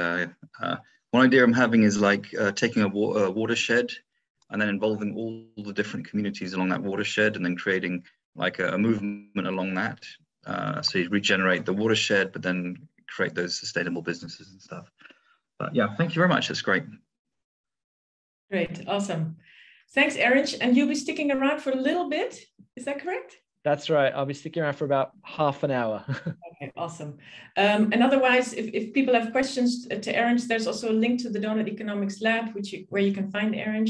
S7: one idea I'm having is like taking a watershed and then involving all the different communities along that watershed, and then creating like a movement along that. So you regenerate the watershed, but then create those sustainable businesses and stuff. But yeah, thank you very much. That's great.
S1: Great, awesome. Thanks, Erin. And you'll be sticking around for a little bit, is that correct?
S4: That's right. I'll be sticking around for about half an hour.
S1: Okay, awesome. And otherwise, if people have questions to Erin, there's also a link to the Donut Economics Lab, where you can find Erin.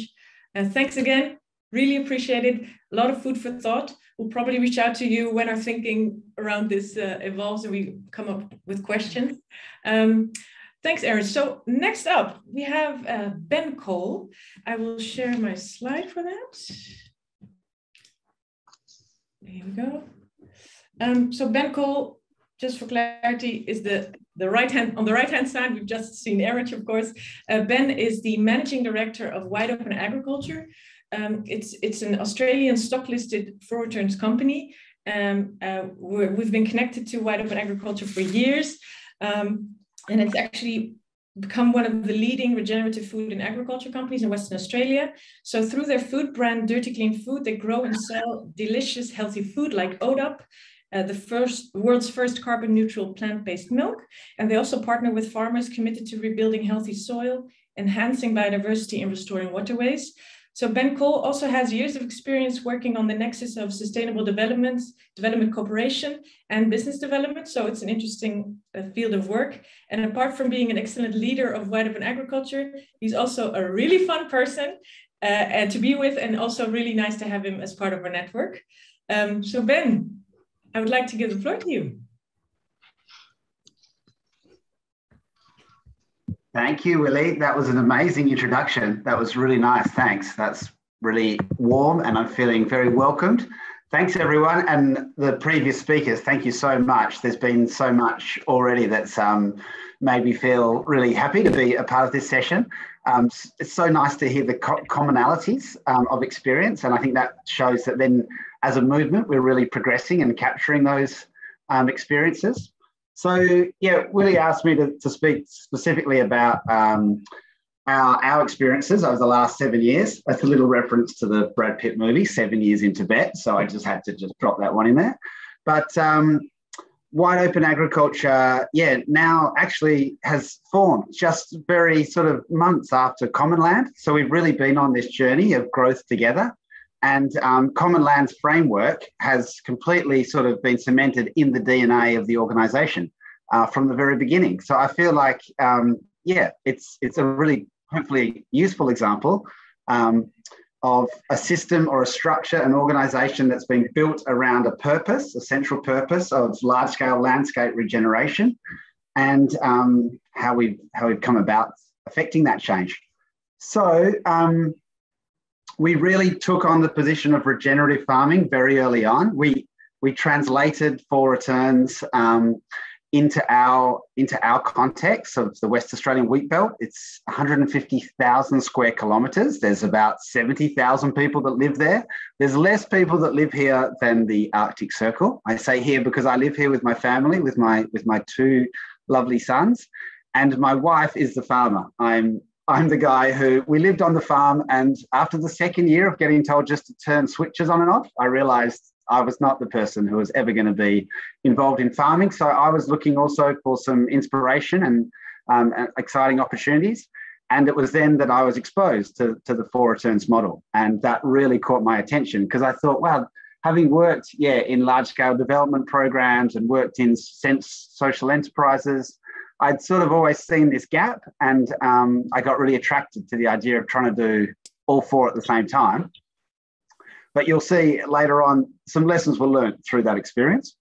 S1: Thanks again. Really appreciate it. A lot of food for thought. We'll probably reach out to you when our thinking around this evolves and we come up with questions. Thanks, Erin. So next up, we have Ben Cole. I will share my slide for that. Here we go. So Ben Cole, just for clarity, is on the right hand side. We've just seen Erin, of course. Ben is the managing director of Wide Open Agriculture. It's an Australian stock-listed floor returns company. We've been connected to Wide Open Agriculture for years. And it's actually become one of the leading regenerative food and agriculture companies in Western Australia. So through their food brand, Dirty Clean Food, they grow and sell delicious, healthy food like ODUP, the world's first carbon neutral plant-based milk. And they also partner with farmers committed to rebuilding healthy soil, enhancing biodiversity and restoring waterways. So Ben Cole also has years of experience working on the nexus of sustainable development cooperation, and business development. So it's an interesting field of work. And apart from being an excellent leader of Wide Open Agriculture, he's also a really fun person to be with, and also really nice to have him as part of our network. So Ben, I would like to give the floor to you.
S8: Thank you, Willie. That was an amazing introduction. That was really nice. Thanks. That's really warm, and I'm feeling very welcomed Thanks, everyone. And the previous speakers, thank you so much. There's been so much already that's made me feel really happy to be a part of this session. It's so nice to hear the commonalities of experience. And I think that shows that then as a movement, we're really progressing and capturing those experiences. So, yeah, Willie asked me to speak specifically about our experiences over the last 7 years. That's a little reference to the Brad Pitt movie, 7 Years in Tibet. So I just had to drop that one in there. But Wide Open Agriculture, now actually has formed just very sort of months after Commonland. So we've really been on this journey of growth together. And Commonland's framework has completely sort of been cemented in the DNA of the organisation from the very beginning. So I feel like, it's a really hopefully useful example of a system or a structure, an organisation that's been built around a purpose, a central purpose of large-scale landscape regeneration, and how we've come about affecting that change. So we really took on the position of regenerative farming very early on. We translated 4 returns into our context of the West Australian wheat belt. It's 150,000 square kilometres. There's about 70,000 people that live there. There's less people that live here than the Arctic Circle. I say here because I live here with my family, with my 2 lovely sons, and my wife is the farmer. I'm the guy who, we lived on the farm, and after the 2nd year of getting told just to turn switches on and off, I realised I was not the person who was ever going to be involved in farming. So I was looking also for some inspiration and exciting opportunities. And it was then that I was exposed to the 4 returns model. And that really caught my attention, because I thought, wow, having worked, in large-scale development programs and worked in social enterprises, I'd sort of always seen this gap, and I got really attracted to the idea of trying to do all 4 at the same time. But you'll see later on some lessons were learned through that experience.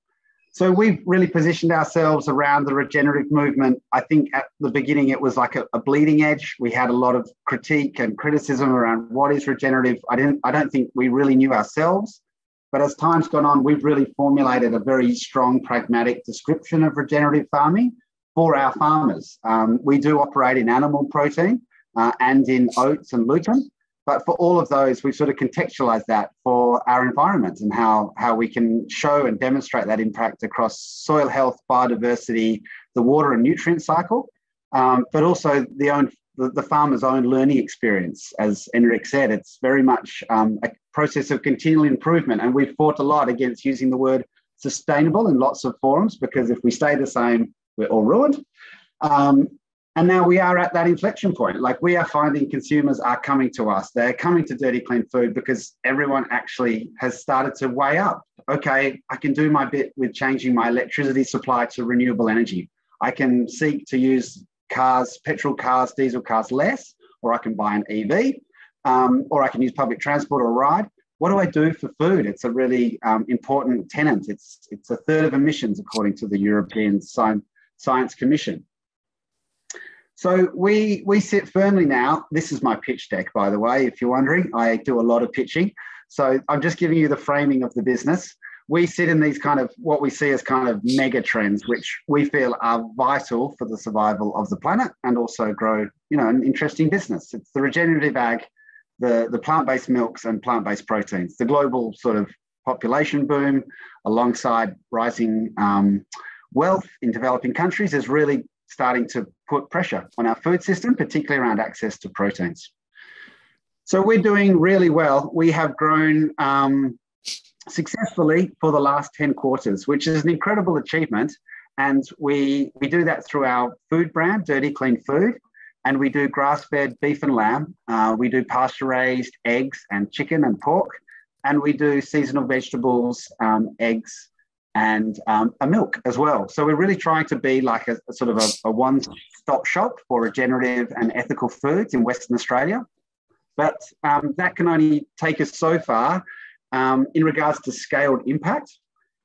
S8: So we've really positioned ourselves around the regenerative movement. I think at the beginning it was like a bleeding edge. We had a lot of critique and criticism around what is regenerative. I don't think we really knew ourselves. But as time's gone on, we've really formulated a very strong, pragmatic description of regenerative farming for our farmers. We do operate in animal protein and in oats and lupine. But for all of those, we've sort of contextualized that for our environment and how we can show and demonstrate that impact across soil health, biodiversity, the water and nutrient cycle, but also the farmer's own learning experience. As Enric said, it's very much a process of continual improvement. And we've fought a lot against using the word sustainable in lots of forums, because if we stay the same, we're all ruined. And now we are at that inflection point. Like, we are finding consumers are coming to us. They're coming to Dirty Clean Food because everyone actually has started to weigh up. Okay, I can do my bit with changing my electricity supply to renewable energy. I can seek to use cars, petrol cars, diesel cars less, or I can buy an EV, or I can use public transport or ride. What do I do for food? It's a really important tenet. It's a third of emissions, according to the European Science Commission. So we sit firmly now. This is my pitch deck, by the way, if you're wondering. I do a lot of pitching. So I'm just giving you the framing of the business. We sit in these kind of, what we see as kind of mega trends, which we feel are vital for the survival of the planet and also grow, an interesting business. It's the regenerative ag, the plant-based milks and plant-based proteins. The global sort of population boom alongside rising wealth in developing countries is really starting to put pressure on our food system, particularly around access to proteins. So we're doing really well. We have grown successfully for the last 10 quarters, which is an incredible achievement. And we do that through our food brand, Dirty Clean Food, and we do grass-fed beef and lamb. We do pasture-raised eggs and chicken and pork, and we do seasonal vegetables, eggs, and a milk as well. So we're really trying to be like a sort of a one-stop shop for regenerative and ethical foods in Western Australia. But that can only take us so far in regards to scaled impact.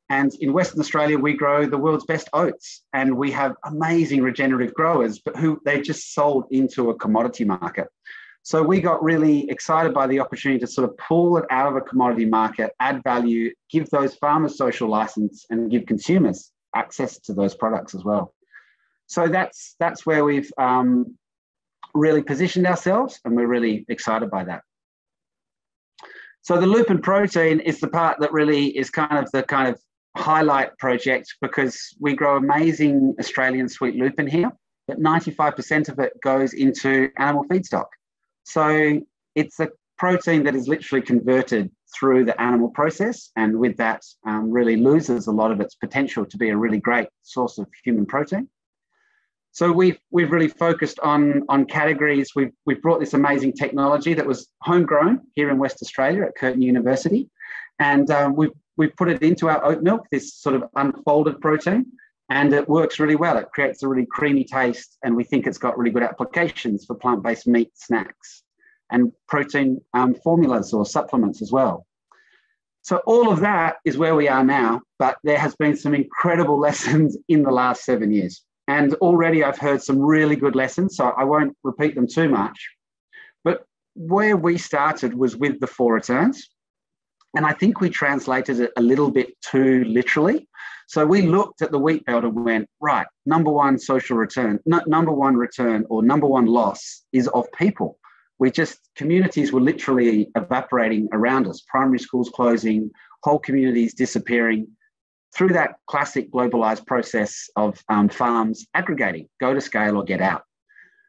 S8: And in Western Australia, we grow the world's best oats, and we have amazing regenerative growers, but who they just sold into a commodity market. So we got really excited by the opportunity to sort of pull it out of a commodity market, add value, give those farmers social license, and give consumers access to those products as well. So that's where we've really positioned ourselves, and we're really excited by that. So the Lupine Protein is the part that really is kind of highlight project, because we grow amazing Australian sweet lupin here, but 95% of it goes into animal feedstock. So it's a protein that is literally converted through the animal process, and with that really loses a lot of its potential to be a really great source of human protein. So we've really focused on categories. We've brought this amazing technology that was homegrown here in West Australia at Curtin University, and we've put it into our oat milk, this sort of unfolded protein, and it works really well. It creates a really creamy taste, and we think it's got really good applications for plant-based meat snacks and protein formulas or supplements as well. So all of that is where we are now, but there has been some incredible lessons in the last 7 years. And already I've heard some really good lessons, so I won't repeat them too much. But where we started was with the 4 returns. And I think we translated it a little bit too literally. So we looked at the wheat belt and went, right, number one social return, number one return or number one loss is of people. Communities were literally evaporating around us, primary schools closing, whole communities disappearing, through that classic globalized process of farms aggregating, go to scale or get out.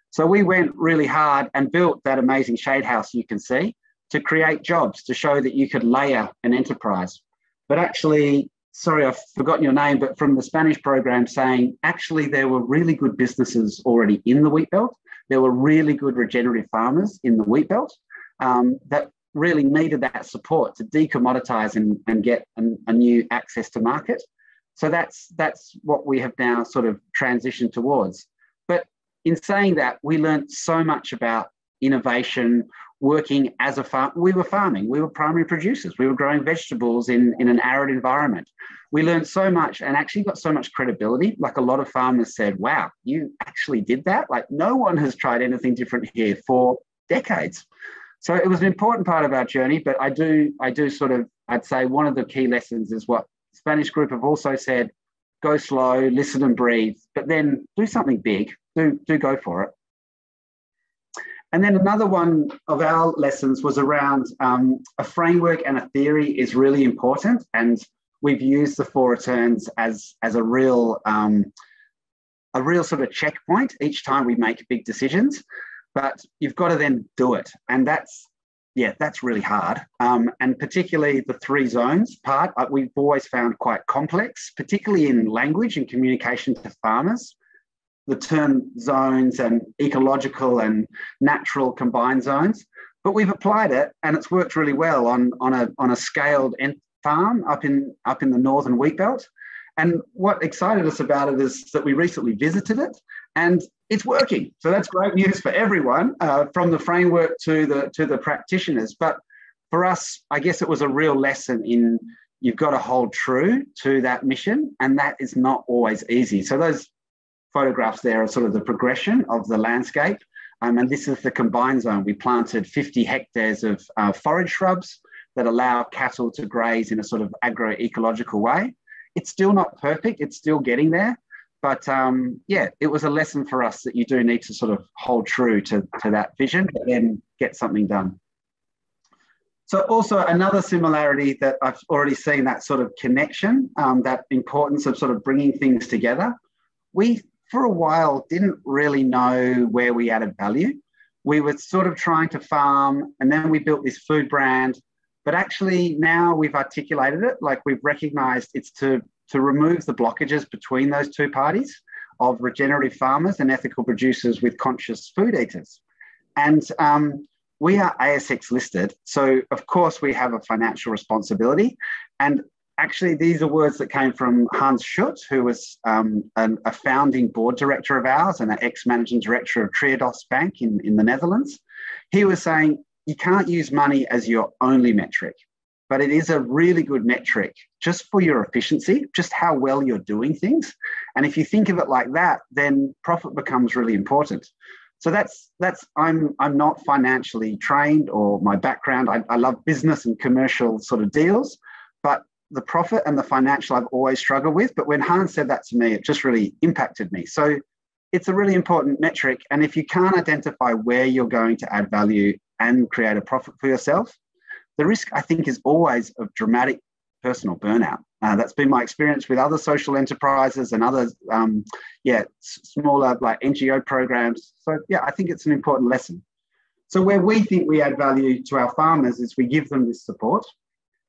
S8: So we went really hard and built that amazing shade house you can see to create jobs, to show that you could layer an enterprise. But actually, sorry, I've forgotten your name, but from the Spanish program saying, actually, there were really good businesses already in the wheat belt. There were really good regenerative farmers in the wheat belt that really needed that support to decommoditize and get a new access to market. So that's what we have now sort of transitioned towards. But in saying that, we learned so much about innovation, working as a farm. We were farming, we were primary producers, we were growing vegetables in an arid environment. We learned so much and actually got so much credibility. Like a lot of farmers said, wow, you actually did that? Like no one has tried anything different here for decades. So it was an important part of our journey, but I do sort of, I'd say one of the key lessons is what the Spanish group have also said, go slow, listen and breathe, but then do something big, do go for it. And then another one of our lessons was around a framework and a theory is really important. And we've used the 4 returns as a real sort of checkpoint each time we make big decisions. But you've got to then do it. And that's really hard. And particularly the 3 zones part, we've always found quite complex, particularly in language and communication to farmers. The term zones and ecological and natural combined zones. But we've applied it and it's worked really well on a scaled farm up in the northern wheat belt. And what excited us about it is that we recently visited it and it's working. So that's great news for everyone, from the framework to the practitioners. But for us, I guess it was a real lesson in you've got to hold true to that mission, and that is not always easy. So those photographs there are sort of the progression of the landscape. And this is the combined zone. We planted 50 hectares of forage shrubs that allow cattle to graze in a sort of agroecological way. It's still not perfect. It's still getting there. But it was a lesson for us that you do need to sort of hold true to that vision, but then get something done. So also another similarity that I've already seen, that sort of connection, that importance of sort of bringing things together. We, for a while, didn't really know where we added value. We were sort of trying to farm, and then we built this food brand. But actually now we've articulated it, like we've recognized it's to remove the blockages between those 2 parties of regenerative farmers and ethical producers with conscious food eaters. And we are ASX listed. So of course we have a financial responsibility. And actually these are words that came from Hans Schutt, who was a founding board director of ours and an ex-managing director of Triodos Bank in the Netherlands. He was saying, you can't use money as your only metric, but it is a really good metric just for your efficiency, just how well you're doing things. And if you think of it like that, then profit becomes really important. So I'm not financially trained, or my background, I love business and commercial sort of deals, but the profit and the financial I've always struggled with. But when Hans said that to me, it just really impacted me. So it's a really important metric. And if you can't identify where you're going to add value and create a profit for yourself, the risk, I think, is always of dramatic personal burnout. That's been my experience with other social enterprises and other, smaller like NGO programs. So yeah, I think it's an important lesson. So where we think we add value to our farmers is we give them this support.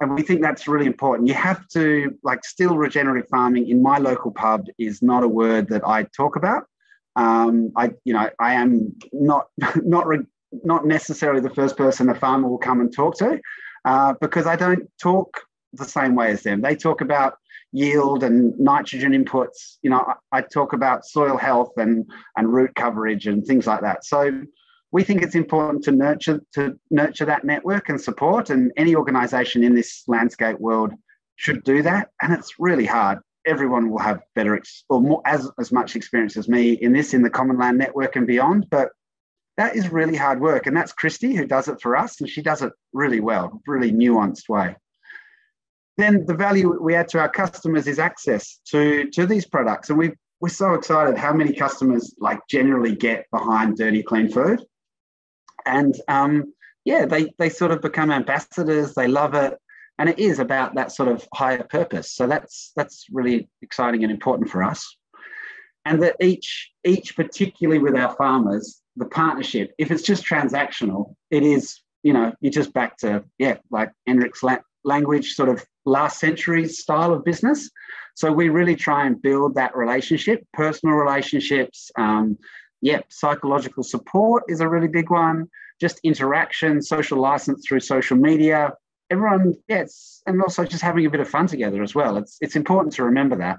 S8: And we think that's really important. You have to, still regenerative farming in my local pub is not a word that I talk about. I am not necessarily the first person a farmer will come and talk to, because I don't talk the same way as them. They talk about yield and nitrogen inputs. I talk about soil health and root coverage and things like that. So we think it's important to nurture that network and support, and any organisation in this landscape world should do that. And it's really hard. Everyone will have better or more as much experience as me in the Commonland network and beyond. But that is really hard work, and that's Christy who does it for us, and she does it really well, really nuanced way. Then the value we add to our customers is access to these products, and we're so excited how many customers generally get behind dirty, clean food. And they sort of become ambassadors. They love it, and it is about that sort of higher purpose. So that's really exciting and important for us. And that each particularly with our farmers, the partnership, if it's just transactional, it is, you're just back to like Henrik's language, sort of last century's style of business. So we really try and build that relationship, personal relationships. Psychological support is a really big one. Just interaction, social license through social media. Everyone gets, and also just having a bit of fun together as well. It's important to remember that.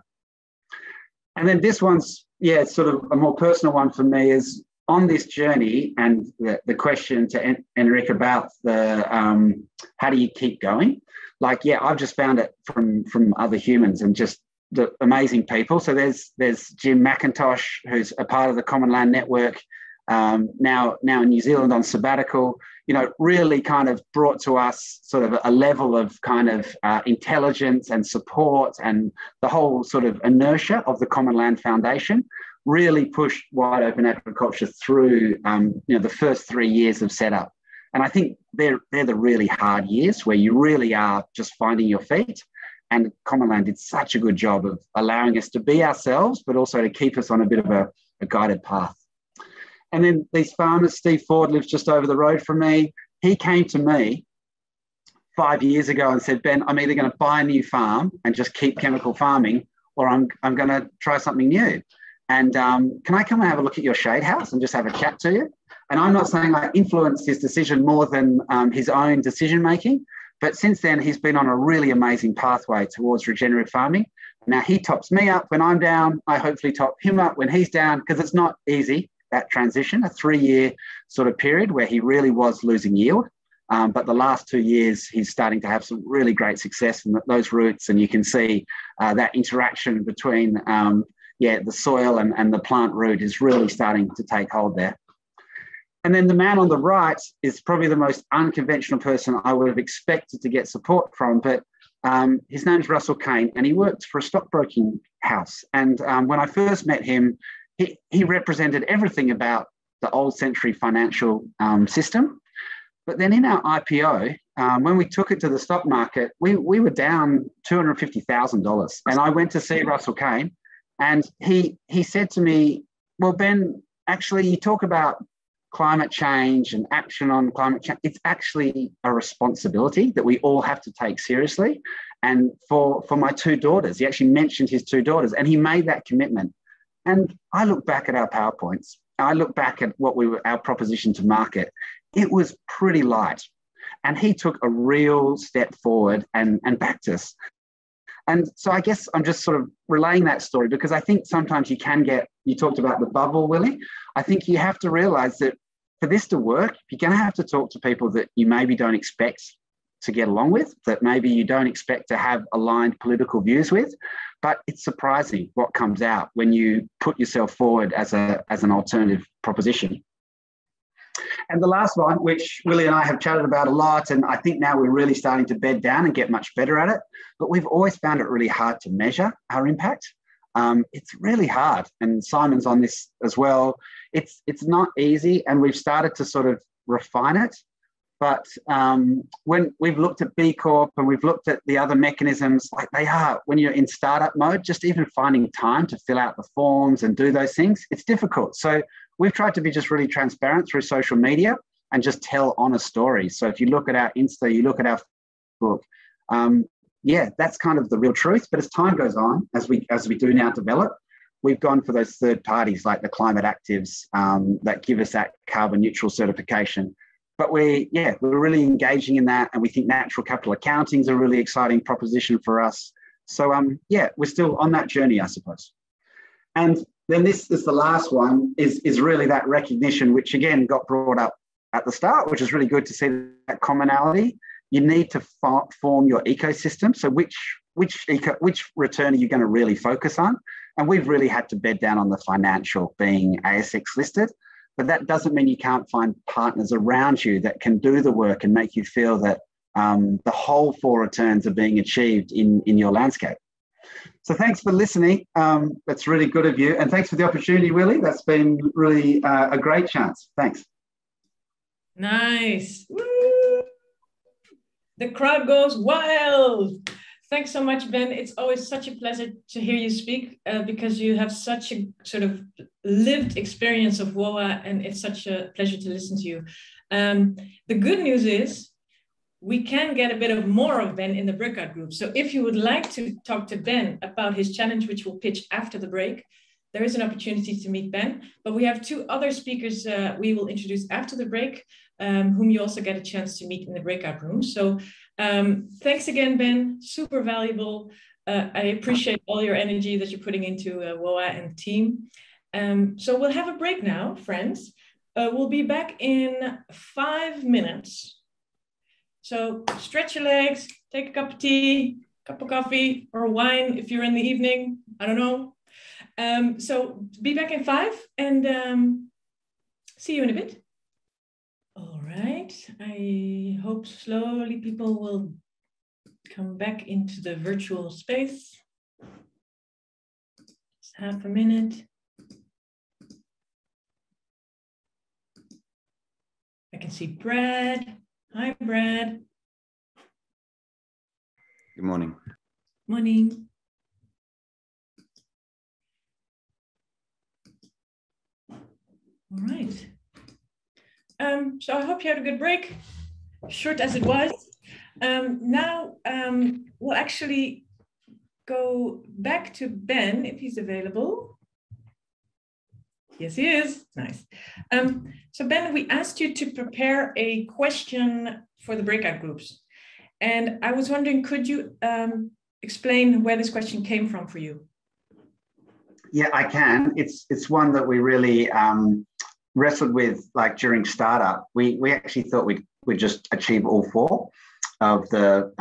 S8: And then this one's, it's sort of a more personal one for me, is on this journey, and the question to Enric about the how do you keep going? I've just found it from other humans and just the amazing people. So there's Jim McIntosh, who's a part of the Commonland network, now in New Zealand on sabbatical, really kind of brought to us sort of a level of kind of intelligence and support, and the whole sort of inertia of the Commonland Foundation really pushed wide open agriculture through the first 3 years of setup. And I think they're the really hard years where you really are just finding your feet. And Commonland did such a good job of allowing us to be ourselves, but also to keep us on a bit of a guided path. And then these farmers, Steve Ford lives just over the road from me. He came to me 5 years ago and said, Ben, I'm either going to buy a new farm and just keep chemical farming, or I'm going to try something new. And can I come and have a look at your shade house and just have a chat to you? And I'm not saying I influenced his decision more than his own decision making, but since then he's been on a really amazing pathway towards regenerative farming. Now he tops me up when I'm down. I hopefully top him up when he's down, because it's not easy, that transition, a 3-year sort of period where he really was losing yield. But the last 2 years, he's starting to have some really great success in those roots. And you can see that interaction between the soil and the plant root is really starting to take hold there. And then the man on the right is probably the most unconventional person I would have expected to get support from, but his name's Russell Kane, and he worked for a stockbroking house. And when I first met him, he represented everything about the old century financial system. But then in our IPO, when we took it to the stock market, we were down $250,000. And I went to see Russell Kane, and he said to me, well, Ben, actually, you talk about climate change and action on climate change. It's actually a responsibility that we all have to take seriously. And for my 2 daughters, he actually mentioned his 2 daughters, and he made that commitment. And I look back at our PowerPoints. I look back at our proposition to market. It was pretty light. And he took a real step forward and backed us. And so I guess I'm just sort of relaying that story, because I think sometimes you talked about the bubble, Willie. I think you have to realize that for this to work, you're going to have to talk to people that you maybe don't expect to get along with, that maybe you don't expect to have aligned political views with. But it's surprising what comes out when you put yourself forward as an alternative proposition. And the last one, which Willie and I have chatted about a lot, and I think now we're really starting to bed down and get much better at it, but we've always found it really hard to measure our impact. It's really hard, and Simon's on this as well. It's not easy, and we've started to sort of refine it. But when we've looked at B Corp and we've looked at the other mechanisms, like they are, when you're in startup mode, just even finding time to fill out the forms and do those things, it's difficult. So we've tried to be just really transparent through social media and just tell honest stories. So if you look at our Insta, you look at our book, yeah, that's kind of the real truth. But as time goes on, as we do now develop, we've gone for those third parties like the climate actives that give us that carbon neutral certification. But we're really engaging in that, and we think natural capital accounting is a really exciting proposition for us. So yeah, we're still on that journey, I suppose. And then this is the last one, is really that recognition, which again got brought up at the start, which is really good to see that commonality. You need to form your ecosystem. So which return are you going to really focus on? And we've really had to bed down on the financial, being ASX listed. But that doesn't mean you can't find partners around you that can do the work and make you feel that the whole 4 returns are being achieved in your landscape. So thanks for listening. That's really good of you. And thanks for the opportunity, Willie. That's been really a great chance. Thanks.
S1: Nice. Woo! The crowd goes wild. Thanks so much, Ben. It's always such a pleasure to hear you speak because you have such a sort of lived experience of WOA, and it's such a pleasure to listen to you. The good news is we can get a bit of more of Ben in the breakout group. So if you would like to talk to Ben about his challenge, which we'll pitch after the break, there is an opportunity to meet Ben. But we have 2 other speakers we will introduce after the break, whom you also get a chance to meet in the breakout room. So thanks again, Ben, super valuable. I appreciate all your energy that you're putting into WOA and team. So we'll have a break now, friends. We'll be back in 5 minutes. So stretch your legs, take a cup of tea, cup of coffee or wine if you're in the evening, I don't know. So be back in 5 and see you in a bit. All right, I hope slowly people will come back into the virtual space. Just half a minute. I can see Brad. Hi, Brad.
S9: Good morning.
S1: Morning. All right. So I hope you had a good break, short as it was. Now we'll actually go back to Ben if he's available. Yes, he is. Nice. So Ben, we asked you to prepare a question for the breakout groups. And I was wondering, could you explain where this question came from for you?
S8: Yeah, I can. It's one that we really wrestled with, like during startup. We actually thought we'd just achieve all 4 of the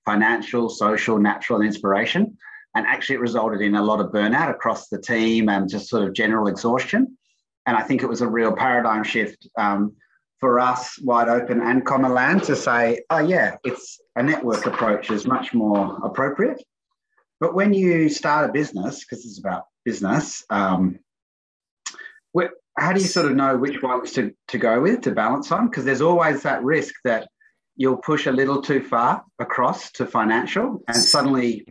S8: financial, social, natural, and inspiration. And actually it resulted in a lot of burnout across the team and just sort of general exhaustion. And I think it was a real paradigm shift for us, Wide Open and Commonland, to say, oh yeah, it's a network approach is much more appropriate. But when you start a business, because it's about business, how do you sort of know which ones to go with, to balance on? Because there's always that risk that you'll push a little too far across to financial, and suddenly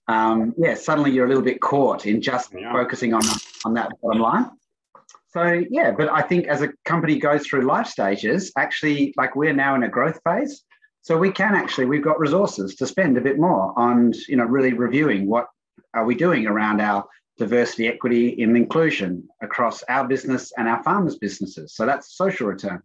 S8: you're a little bit caught in just focusing on that bottom line. So yeah, but I think as a company goes through life stages, actually, like we're now in a growth phase, so we've got resources to spend a bit more on, really reviewing what are we doing around our diversity, equity, and inclusion across our business and our farmers' businesses. So that's social return.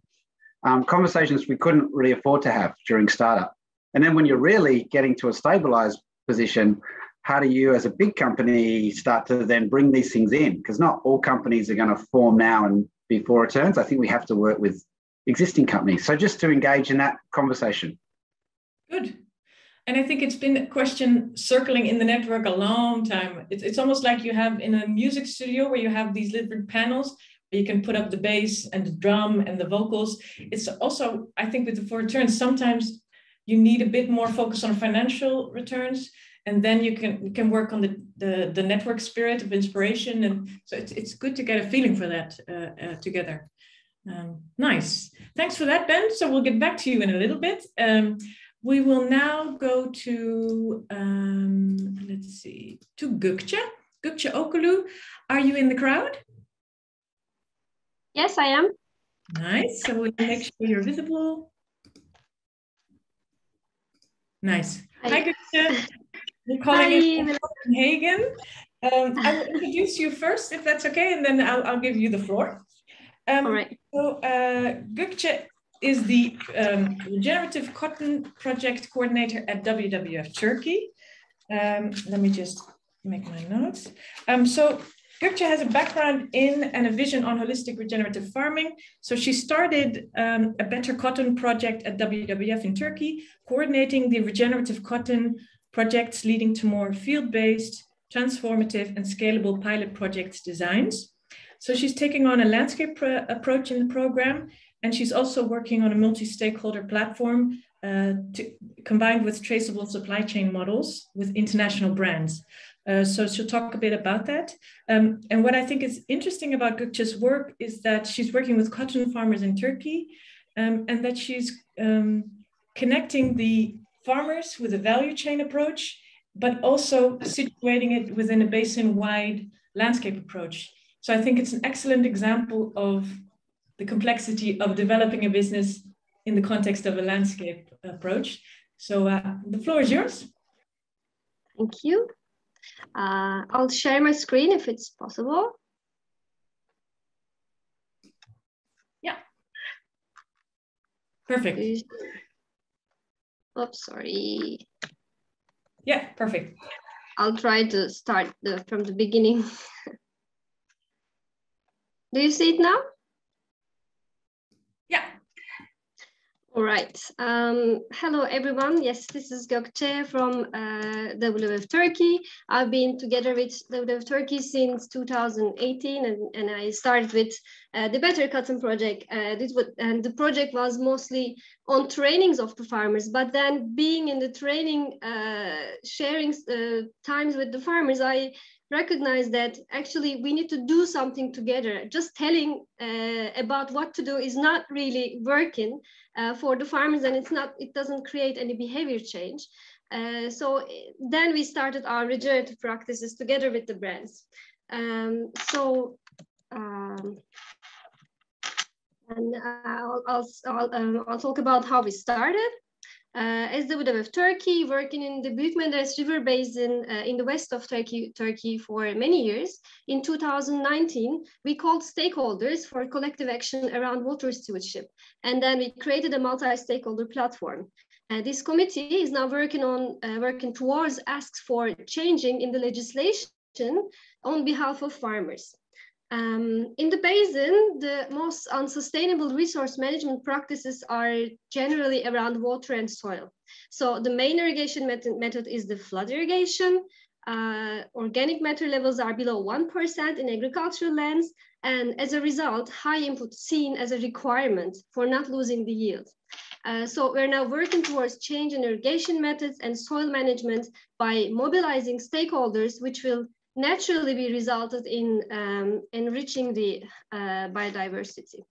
S8: Conversations we couldn't really afford to have during startup. And then when you're really getting to a stabilized position, how do you as a big company start to then bring these things in? Because not all companies are going to form now and be 4 returns. I think we have to work with existing companies. So just to engage in that conversation.
S1: Good. And I think it's been a question circling in the network a long time. It's almost like you have in a music studio where you have these different panels. you can put up the bass and the drum and the vocals. It's also, I think with the 4 returns, sometimes you need a bit more focus on financial returns, and then you can work on the network spirit of inspiration. And so it's good to get a feeling for that together. Nice. Thanks for that, Ben. So we'll get back to you in a little bit. We will now go to, let's see, to Gökçe. Gökçe Okulu, are you in the crowd?
S9: Yes, I am.
S1: Nice. So we'll make sure you're visible. Nice. Hi, Gökçe. We're calling in from Copenhagen. I will introduce you first, if that's okay, and then I'll give you the floor.
S9: All right.
S1: So Gökçe is the Regenerative Cotton Project Coordinator at WWF Turkey. Let me just make my notes. So Gökçe has a background in and a vision on holistic regenerative farming. So she started a Better Cotton project at WWF in Turkey, coordinating the regenerative cotton projects leading to more field-based, transformative and scalable pilot project designs. So she's taking on a landscape approach in the program, and she's also working on a multi-stakeholder platform combined with traceable supply chain models with international brands. So she'll talk a bit about that. And what I think is interesting about Gökçe's work is that she's working with cotton farmers in Turkey, and that she's connecting the farmers with a value chain approach, but also situating it within a basin-wide landscape approach. So I think it's an excellent example of the complexity of developing a business in the context of a landscape approach. So the floor is yours.
S9: Thank you. I'll share my screen if it's possible.
S1: Yeah. Perfect.
S9: Oops, sorry.
S1: Yeah, perfect.
S9: I'll try to start from the beginning. Do you see it now?
S1: Yeah.
S9: All right. Hello, everyone. Yes, this is Gökçe from WWF Turkey. I've been together with WWF Turkey since 2018, and I started with the Better Cotton project. And the project was mostly on trainings of the farmers. But then being in the training, sharing times with the farmers, I recognize that actually we need to do something together. Just telling about what to do is not really working for the farmers, and it doesn't create any behavior change. So then we started our regenerative practices together with the brands. And I'll talk about how we started. As WWF Turkey, working in the Büyük Menderes River Basin in the west of Turkey for many years. In 2019, we called stakeholders for collective action around water stewardship. And then we created a multi-stakeholder platform. This committee is now working towards asks for changing in the legislation on behalf of farmers. In the basin, the most unsustainable resource management practices are generally around water and soil. So the main irrigation method is the flood irrigation. Organic matter levels are below 1% in agricultural lands, and as a result, high input seen as a requirement for not losing the yield. So we're now working towards change in irrigation methods and soil management by mobilizing stakeholders, which will naturally be resulted in enriching the biodiversity.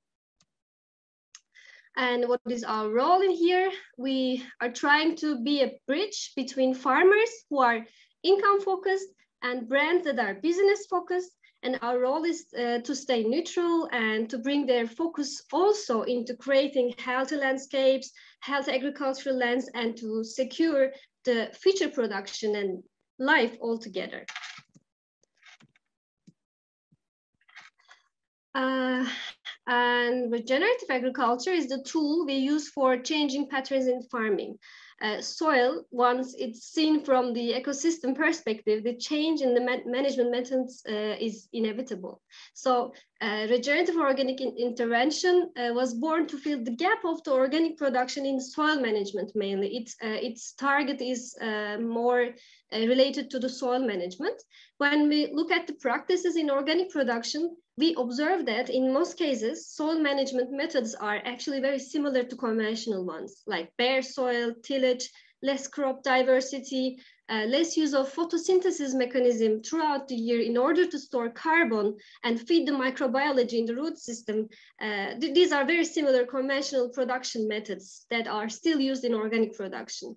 S9: And what is our role in here? We are trying to be a bridge between farmers who are income focused and brands that are business focused. And our role is to stay neutral and to bring their focus also into creating healthy landscapes, healthy agricultural lands, and to secure the future production and life altogether. And regenerative agriculture is the tool we use for changing patterns in farming. Soil, once it's seen from the ecosystem perspective, the change in the management methods is inevitable. So regenerative organic intervention was born to fill the gap of the organic production in soil management mainly. Its target is more related to the soil management. When we look at the practices in organic production, we observe that in most cases, soil management methods are actually very similar to conventional ones, like bare soil, tillage, less crop diversity, less use of photosynthesis mechanism throughout the year in order to store carbon and feed the microbiology in the root system. These are very similar conventional production methods that are still used in organic production.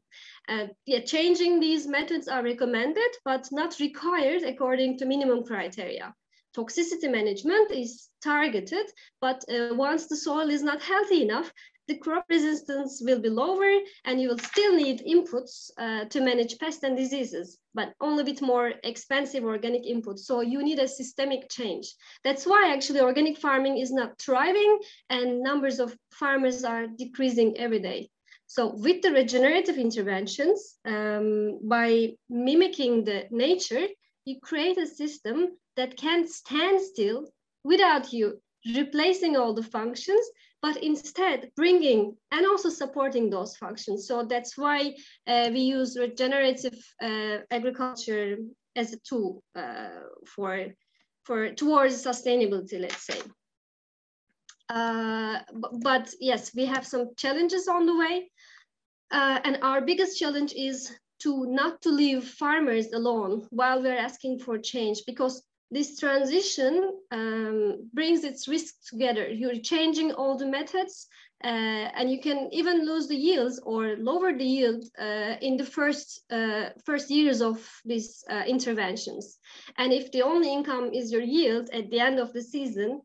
S9: Yeah, changing these methods are recommended, but not required according to minimum criteria. Toxicity management is targeted, but once the soil is not healthy enough, the crop resistance will be lower and you will still need inputs to manage pests and diseases, but only with more expensive organic inputs. So you need a systemic change. That's why actually organic farming is not thriving and numbers of farmers are decreasing every day. So with the regenerative interventions, by mimicking the nature, you create a system that can stand still without you replacing all the functions, but instead bringing and also supporting those functions. So that's why we use regenerative agriculture as a tool towards sustainability, let's say. But yes, we have some challenges on the way. And our biggest challenge is not to leave farmers alone while we're asking for change, because this transition brings its risks together. You're changing all the methods and you can even lose the yields or lower the yield in the first years of these interventions. And if the only income is your yield at the end of the season,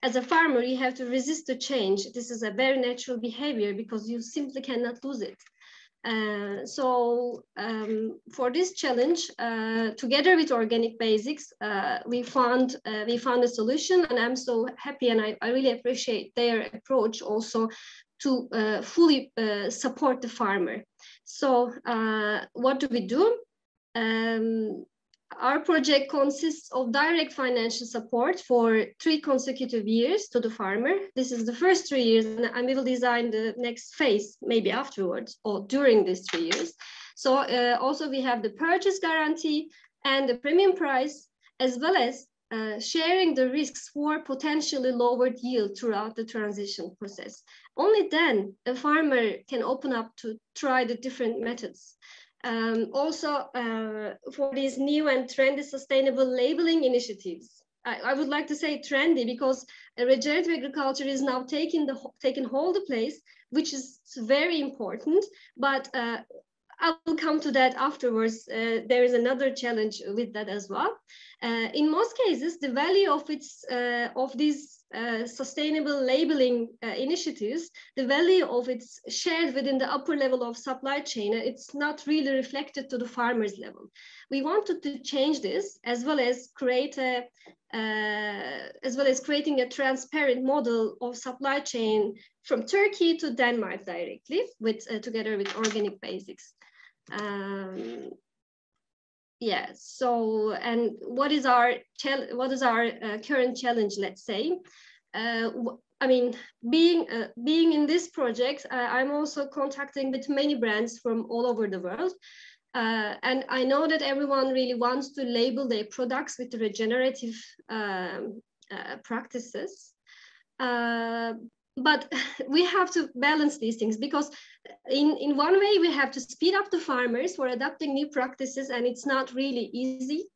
S9: as a farmer, you have to resist the change. This is a very natural behavior because you simply cannot lose it. So for this challenge, together with Organic Basics, we found a solution, and I'm so happy, and I really appreciate their approach also to fully support the farmer. So what do we do? Our project consists of direct financial support for 3 consecutive years to the farmer. This is the first 3 years, and we will design the next phase maybe afterwards or during these 3 years. So also we have the purchase guarantee and the premium price, as well as sharing the risks for potentially lowered yield throughout the transition process. Only then a farmer can open up to try the different methods. Also, for these new and trendy sustainable labeling initiatives, I would like to say trendy because regenerative agriculture is now taking hold of place, which is very important. But I will come to that afterwards. There is another challenge with that as well. In most cases, the value of these sustainable labeling initiatives, the value of it's shared within the upper level of supply chain. It's not really reflected to the farmers level. We wanted to change this, as well as creating a transparent model of supply chain from Turkey to Denmark directly, together with Organic Basics. Yeah. So, and what is our current challenge? Let's say, I mean, being in this project, I'm also contacting with many brands from all over the world, and I know that everyone really wants to label their products with the regenerative practices. But we have to balance these things, because in one way we have to speed up the farmers for adopting new practices, and it's not really easy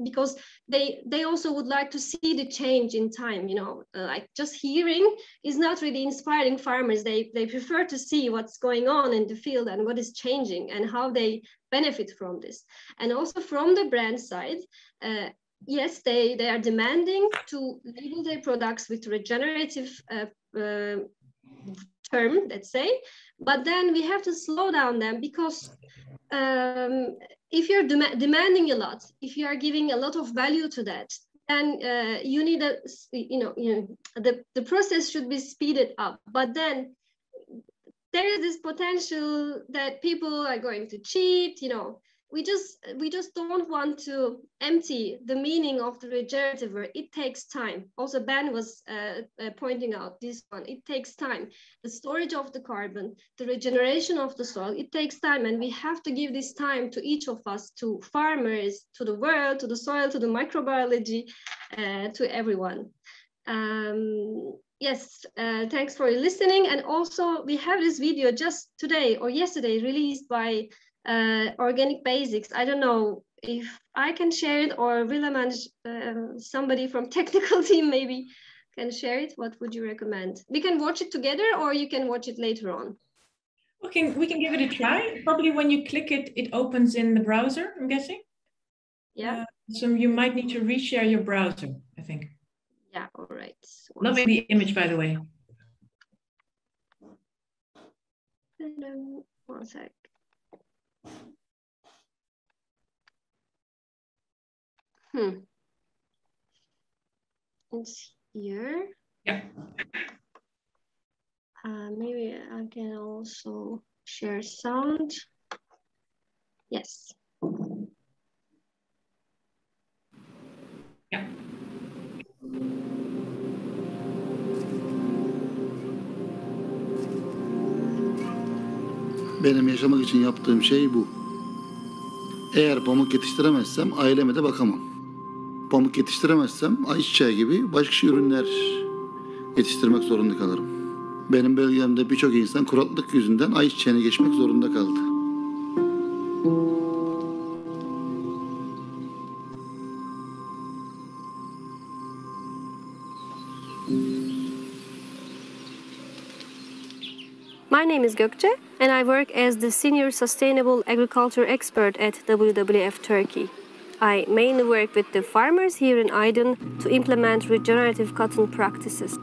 S9: because they also would like to see the change in time. You know, like just hearing is not really inspiring farmers. They prefer to see what's going on in the field and what is changing and how they benefit from this. And also from the brand side, yes, they are demanding to label their products with regenerative term, let's say, but then we have to slow down them, because if you're demanding a lot, if you are giving a lot of value to that, then you need the process should be speeded up. But then there is this potential that people are going to cheat, you know, we just don't want to empty the meaning of the regenerative work. It takes time. Also, Ben was pointing out this one. It takes time. The storage of the carbon, the regeneration of the soil, it takes time, and we have to give this time to each of us, to farmers, to the world, to the soil, to the microbiology, to everyone. Yes, thanks for listening. And also, we have this video just today or yesterday released by Organic Basics. I don't know if I can share it, or Willem and somebody from technical team maybe can share it. What would you recommend? We can watch it together, or you can watch it later on.
S1: Okay, we can give it a try. Probably when you click it, it opens in the browser, I'm guessing.
S9: Yeah.
S1: So you might need to reshare your browser, I think.
S9: Yeah, all right.
S1: Lovely the image, by the way.
S9: One sec. It's here.
S1: Yeah.
S9: Maybe I can also share sound. Yes.
S1: Yeah.
S10: Benim yaşamak için yaptığım şey bu. Eğer pamuk yetiştiremezsem aileme de bakamam. Pamuk yetiştiremezsem ayçiçeği gibi başka ürünler yetiştirmek zorunda kalırım. Benim bölgemde birçok insan kuraklık yüzünden ayçiçeğine geçmek zorunda kaldı.
S11: My name is Gökçe, and I work as the Senior Sustainable Agriculture Expert at WWF Turkey. I mainly work with the farmers here in Aydın to implement regenerative cotton practices.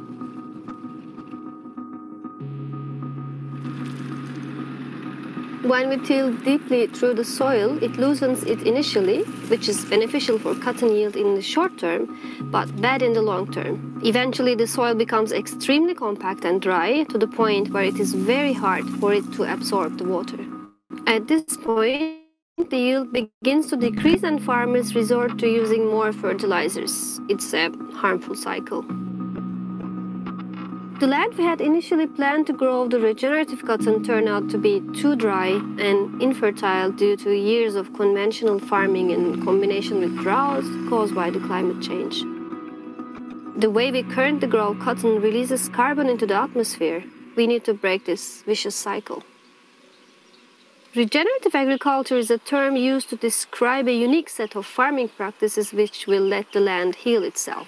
S11: When we till deeply through the soil, it loosens it initially, which is beneficial for cotton yield in the short term, but bad in the long term. Eventually, the soil becomes extremely compact and dry to the point where it is very hard for it to absorb the water. At this point, the yield begins to decrease and farmers resort to using more fertilizers. It's a harmful cycle. The land we had initially planned to grow the regenerative cotton turned out to be too dry and infertile due to years of conventional farming in combination with droughts caused by the climate change. The way we currently grow cotton releases carbon into the atmosphere. We need to break this vicious cycle. Regenerative agriculture is a term used to describe a unique set of farming practices which will let the land heal itself.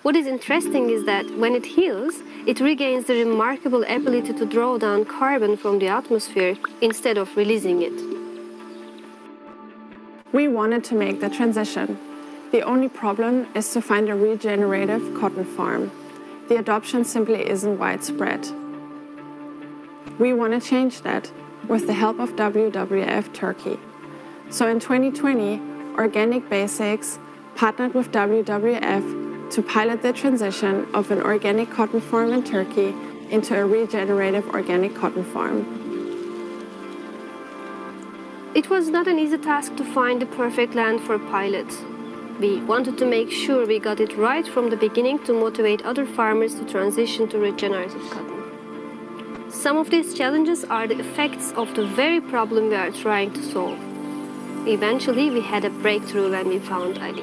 S11: What is interesting is that when it heals, it regains the remarkable ability to draw down carbon from the atmosphere instead of releasing it.
S12: We wanted to make the transition. The only problem is to find a regenerative cotton farm. The adoption simply isn't widespread. We want to change that with the help of WWF Turkey. So in 2020, Organic Basics partnered with WWF to pilot the transition of an organic cotton farm in Turkey into a regenerative organic cotton farm.
S11: It was not an easy task to find the perfect land for a pilot. We wanted to make sure we got it right from the beginning to motivate other farmers to transition to regenerative cotton. Some of these challenges are the effects of the very problem we are trying to solve. Eventually, we had a breakthrough when we found Ali.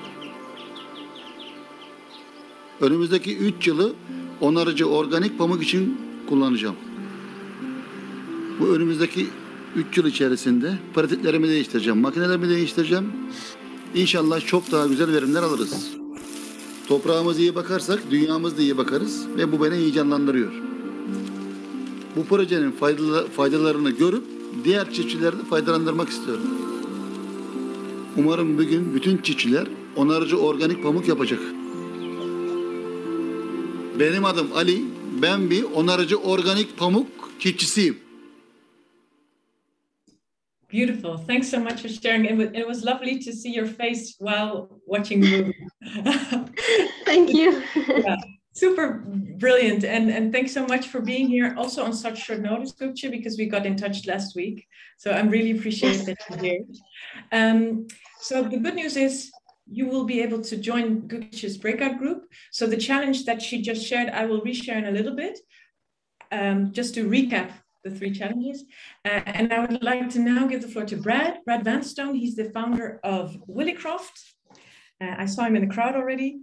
S10: Önümüzdeki 3 yılı onarıcı organik pamuk için kullanacağım. Bu önümüzdeki 3 yıl içerisinde pratiklerimi değiştireceğim, makinelerimi değiştireceğim. İnşallah çok daha güzel verimler alırız. Toprağımıza iyi bakarsak dünyamızda iyi bakarız ve bu beni heyecanlandırıyor. Bu projenin faydalarını görüp diğer çiftçileri de faydalandırmak istiyorum. Umarım bugün bütün çiftçiler onarıcı organik pamuk yapacak. Benim adım Ali, ben bir onarıcı organik pamuk çiftçisiyim.
S1: Beautiful. Thanks so much for sharing. It was lovely to see your face while watching the movie.
S9: Thank you.
S1: Yeah. Super brilliant. And thanks so much for being here also on such short notice, Gupche, because we got in touch last week. So I'm really appreciate that you're here. So the good news is you will be able to join Gupche's breakout group. So the challenge that she just shared, I will reshare in a little bit, just to recap the 3 challenges. And I would like to now give the floor to Brad Vanstone. He's the founder of Willycroft. I saw him in the crowd already.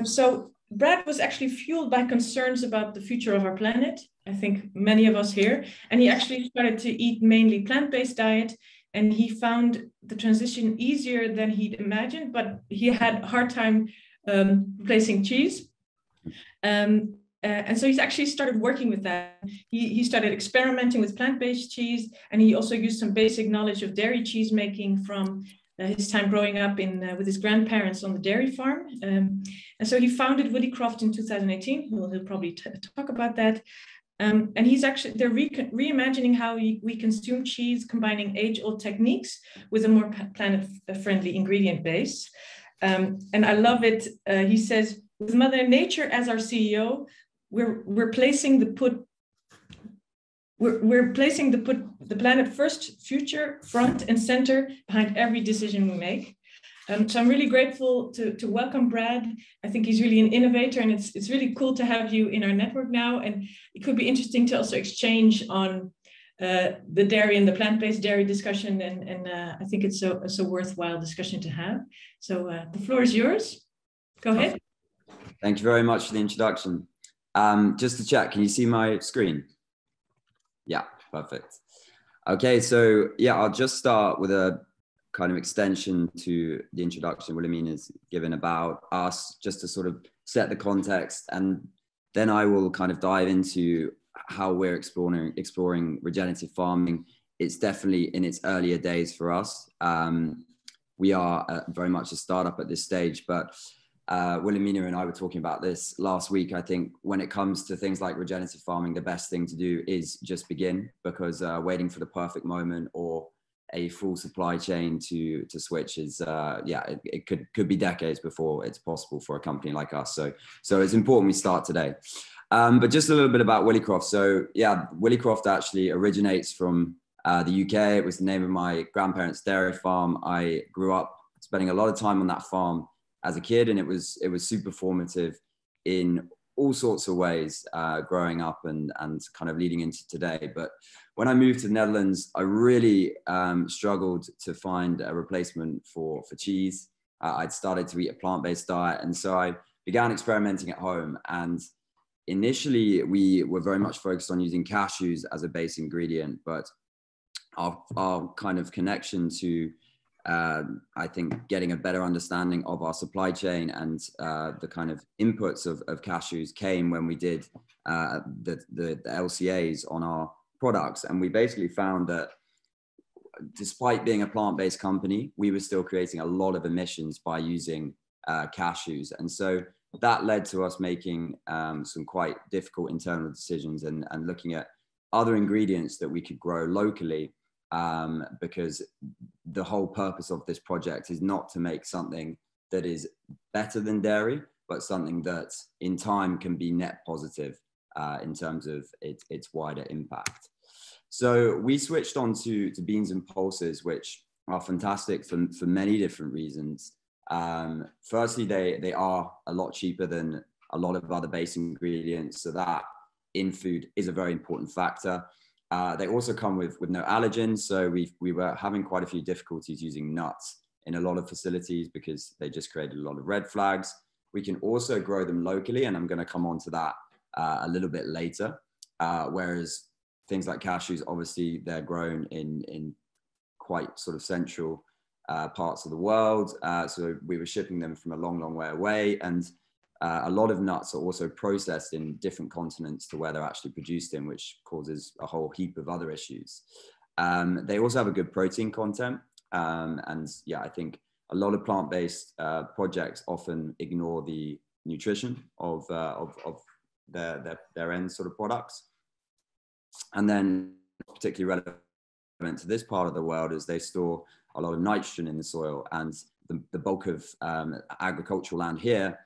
S1: So Brad was actually fueled by concerns about the future of our planet. I think many of us here. And he actually started to eat mainly plant-based diet. And he found the transition easier than he'd imagined, but he had a hard time replacing cheese. And so he's actually started working with that. He started experimenting with plant-based cheese, and he also used some basic knowledge of dairy cheese making from his time growing up with his grandparents on the dairy farm. And so he founded Willycroft in 2018. He'll probably talk about that. And they're reimagining how we consume cheese, combining age-old techniques with a more planet-friendly ingredient base. And I love it. He says, with Mother Nature as our CEO, we're placing the planet first, future, front and center behind every decision we make. So I'm really grateful to welcome Brad. I think he's really an innovator, and it's really cool to have you in our network now. And it could be interesting to also exchange on the dairy and the plant-based dairy discussion. And I think it's a worthwhile discussion to have. So the floor is yours. Go ahead.
S13: Thank you very much for the introduction. Just to check, can you see my screen? Yeah, perfect. Okay, so yeah, I'll just start with a kind of extension to the introduction Wilhelmine has given about us, just to sort of set the context, and then I will kind of dive into how we're exploring regenerative farming. It's definitely in its earlier days for us. We are very much a startup at this stage, but Wilhelmina and I were talking about this last week. I think when it comes to things like regenerative farming, the best thing to do is just begin, because waiting for the perfect moment or a full supply chain to switch is it could be decades before it's possible for a company like us. So it's important we start today. But just a little bit about Willycroft. So yeah, Willycroft actually originates from the UK. It was the name of my grandparents' dairy farm. I grew up spending a lot of time on that farm as a kid, and it was super formative in all sorts of ways, growing up and kind of leading into today. But when I moved to the Netherlands, I really struggled to find a replacement for cheese. I'd started to eat a plant-based diet, and so I began experimenting at home. And initially, we were very much focused on using cashews as a base ingredient, but our kind of connection to I think getting a better understanding of our supply chain and the kind of inputs of cashews came when we did the LCAs on our products. And we basically found that despite being a plant-based company, we were still creating a lot of emissions by using cashews. And so that led to us making some quite difficult internal decisions and looking at other ingredients that we could grow locally. Because the whole purpose of this project is not to make something that is better than dairy, but something that in time can be net positive in terms of its wider impact. So we switched on to beans and pulses, which are fantastic for many different reasons. Firstly, they are a lot cheaper than a lot of other base ingredients, so that in food is a very important factor. They also come with no allergens, so we were having quite a few difficulties using nuts in a lot of facilities because they just created a lot of red flags. We can also grow them locally, and I'm going to come on to that a little bit later. Whereas things like cashews, obviously, they're grown in quite sort of central parts of the world. So we were shipping them from a long, long way away, and a lot of nuts are also processed in different continents to where they're actually produced in, which causes a whole heap of other issues. They also have a good protein content. And yeah, I think a lot of plant-based projects often ignore the nutrition of their end sort of products. And then particularly relevant to this part of the world is they store a lot of nitrogen in the soil, and the bulk of agricultural land here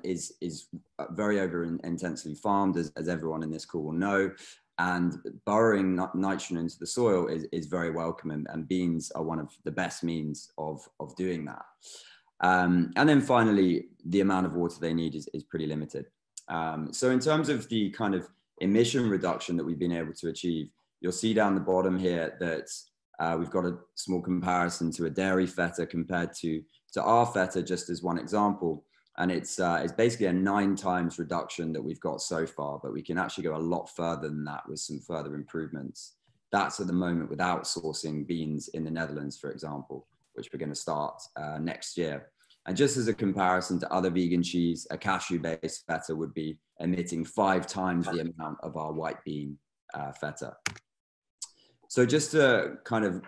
S13: is very intensively farmed, as everyone in this call will know. And burrowing nitrogen into the soil is very welcome, and beans are one of the best means of doing that. And then finally, the amount of water they need is pretty limited. So in terms of the kind of emission reduction that we've been able to achieve, you'll see down the bottom here that we've got a small comparison to a dairy feta compared to our feta, just as one example. And it's basically a 9 times reduction that we've got so far, but we can actually go a lot further than that with some further improvements. That's at the moment without sourcing beans in the Netherlands, for example, which we're going to start next year. And just as a comparison to other vegan cheese, a cashew-based feta would be emitting 5 times the amount of our white bean feta. So just to kind of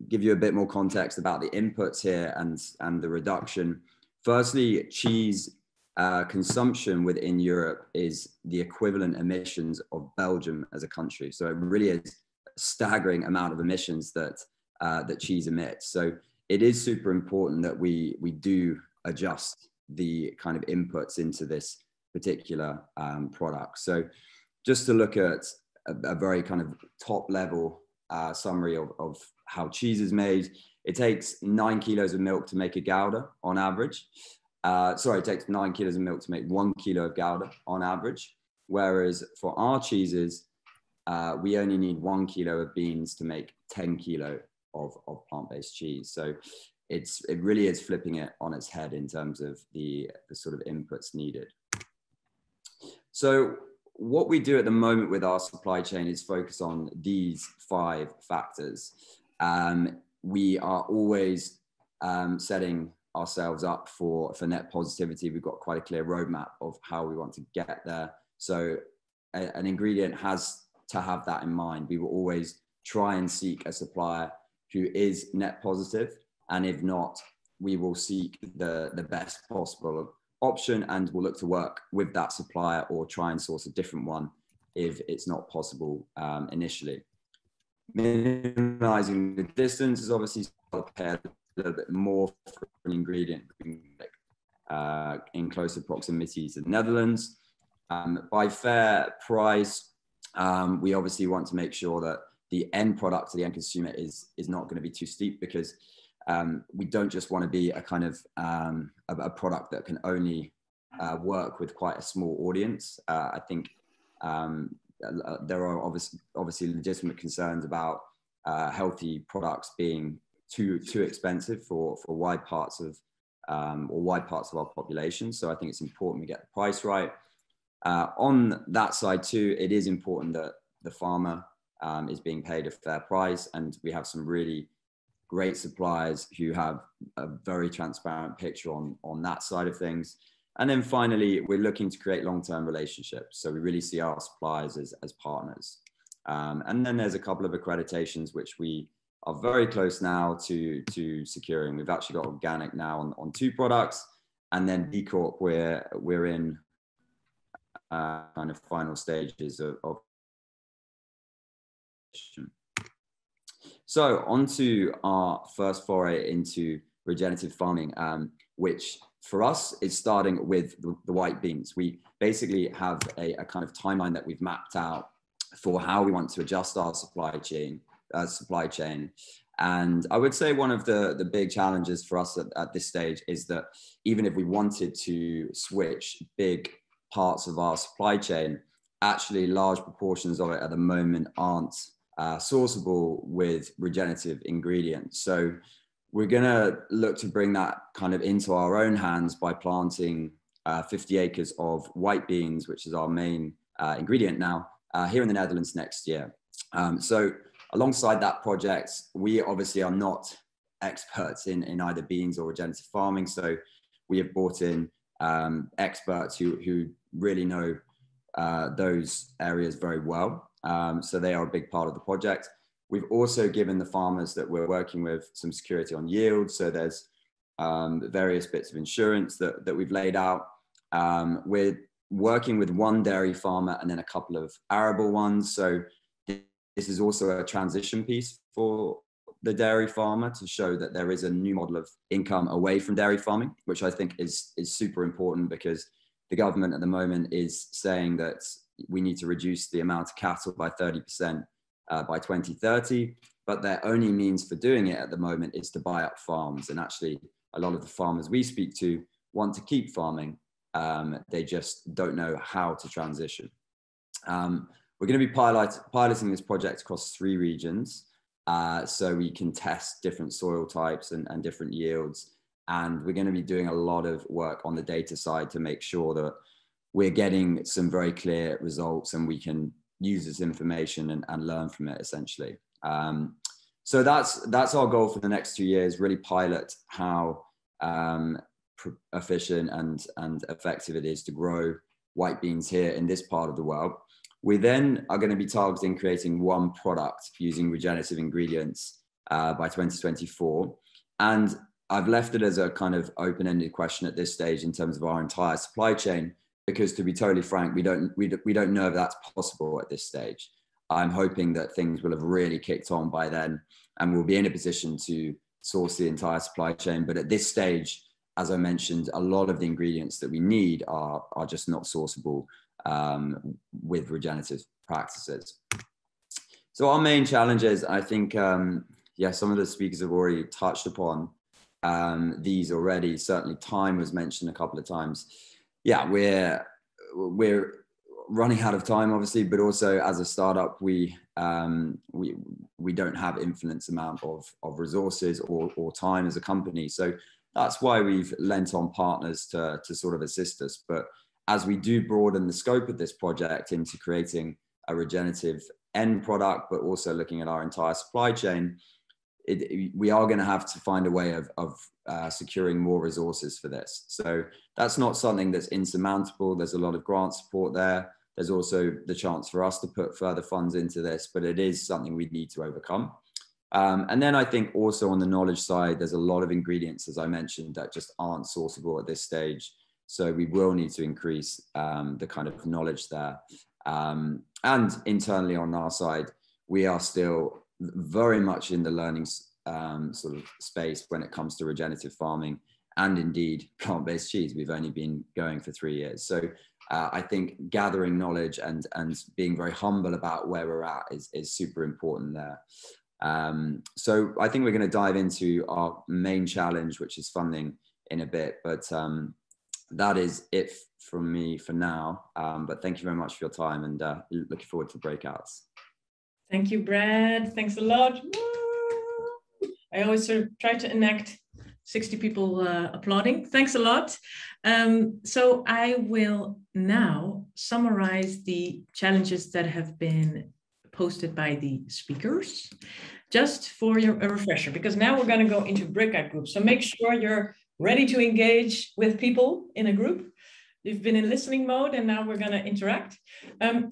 S13: give you a bit more context about the inputs here and the reduction. Firstly, cheese consumption within Europe is the equivalent emissions of Belgium as a country. So it really is a staggering amount of emissions that cheese emits. So it is super important that we do adjust the kind of inputs into this particular product. So just to look at a very kind of top level summary of how cheese is made. It takes 9 kilos of milk to make a Gouda on average. Sorry, it takes 9 kilos of milk to make 1 kilo of Gouda on average. Whereas for our cheeses, we only need 1 kilo of beans to make 10 kilo of plant-based cheese. So it really is flipping it on its head in terms of the sort of inputs needed. So what we do at the moment with our supply chain is focus on these 5 factors. We are always setting ourselves up for net positivity. We've got quite a clear roadmap of how we want to get there. So an ingredient has to have that in mind. We will always try and seek a supplier who is net positive. And if not, we will seek the best possible option and we'll look to work with that supplier or try and source a different one if it's not possible initially. Minimizing the distance is obviously paired a little bit more for an ingredient in closer proximity to the Netherlands. By fair price, we obviously want to make sure that the end product to the end consumer is not going to be too steep, because we don't just want to be a kind of a product that can only work with quite a small audience. I think there are obviously legitimate concerns about healthy products being too expensive for wide parts of our population. So I think it's important we get the price right. On that side too, it is important that the farmer is being paid a fair price, and we have some really great suppliers who have a very transparent picture on that side of things. And then finally, we're looking to create long-term relationships. So we really see our suppliers as partners. And then there's a couple of accreditations which we are very close now to securing. We've actually got organic now on 2 products, and then B Corp we're in kind of final stages of. So on to our first foray into regenerative farming, which for us is starting with the white beans. We basically have a kind of timeline that we've mapped out for how we want to adjust our supply chain. And I would say one of the big challenges for us at this stage is that even if we wanted to switch big parts of our supply chain, actually large proportions of it at the moment aren't sourceable with regenerative ingredients. So we're going to look to bring that kind of into our own hands by planting 50 acres of white beans, which is our main ingredient now, here in the Netherlands next year. So alongside that project, we obviously are not experts in either beans or regenerative farming. So we have brought in experts who really know those areas very well. So they are a big part of the project. We've also given the farmers that we're working with some security on yield. So there's various bits of insurance that we've laid out. We're working with 1 dairy farmer and then a couple of arable ones. So this is also a transition piece for the dairy farmer to show that there is a new model of income away from dairy farming, which I think is super important, because the government at the moment is saying that we need to reduce the amount of cattle by 30% by 2030. But their only means for doing it at the moment is to buy up farms. And actually, a lot of the farmers we speak to want to keep farming. They just don't know how to transition. We're going to be piloting this project across 3 regions, so we can test different soil types and different yields. And we're going to be doing a lot of work on the data side to make sure that we're getting some very clear results and we can use this information and learn from it, essentially. So that's our goal for the next 2 years, really pilot how efficient and effective it is to grow white beans here in this part of the world. We then are going to be targeting creating 1 product using regenerative ingredients by 2024. And I've left it as a kind of open-ended question at this stage in terms of our entire supply chain, because to be totally frank, we don't know if that's possible at this stage. I'm hoping that things will have really kicked on by then and we'll be in a position to source the entire supply chain. But at this stage, as I mentioned, a lot of the ingredients that we need are just not sourceable with regenerative practices. So our main challenges, I think, some of the speakers have already touched upon these already. Certainly time was mentioned a couple of times. Yeah, we're running out of time, obviously, but also as a startup, we don't have infinite amount of resources or time as a company. So that's why we've lent on partners to sort of assist us. But as we do broaden the scope of this project into creating a regenerative end product, but also looking at our entire supply chain, we are going to have to find a way of securing more resources for this. So that's not something that's insurmountable. There's a lot of grant support there. There's also the chance for us to put further funds into this, but it is something we need to overcome. And then I think also on the knowledge side, there's a lot of ingredients, as I mentioned, that just aren't sourceable at this stage. So we will need to increase the kind of knowledge there. And internally on our side, we are still very much in the learning sort of space when it comes to regenerative farming and indeed plant-based cheese. We've only been going for 3 years. So I think gathering knowledge and being very humble about where we're at is super important there. So I think we're going to dive into our main challenge, which is funding, in a bit, but that is it from me for now. But thank you very much for your time, and looking forward to breakouts.
S1: Thank you, Brad. Thanks a lot. Woo! I always sort of try to enact 60 people applauding. Thanks a lot. So I will now summarize the challenges that have been posted by the speakers, just for a refresher, because now we're going to go into breakout groups. So make sure you're ready to engage with people in a group. You've been in listening mode, and now we're going to interact.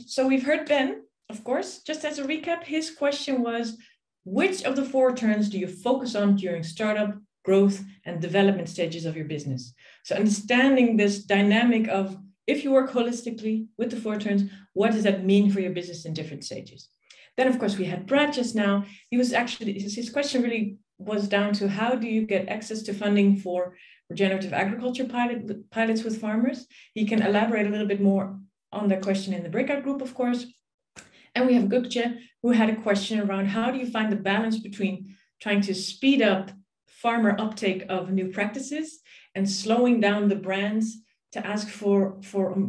S1: So we've heard Ben, of course. Just as a recap, his question was, which of the 4 turns do you focus on during startup, growth, and development stages of your business? So understanding this dynamic of, if you work holistically with the 4 turns, what does that mean for your business in different stages? Then, of course, we had Brad just now. He was actually, his question really was down to, how do you get access to funding for regenerative agriculture pilots with farmers? He can elaborate a little bit more on that question in the breakout group, of course. And we have Gökçe, who had a question around, how do you find the balance between trying to speed up farmer uptake of new practices and slowing down the brands to ask for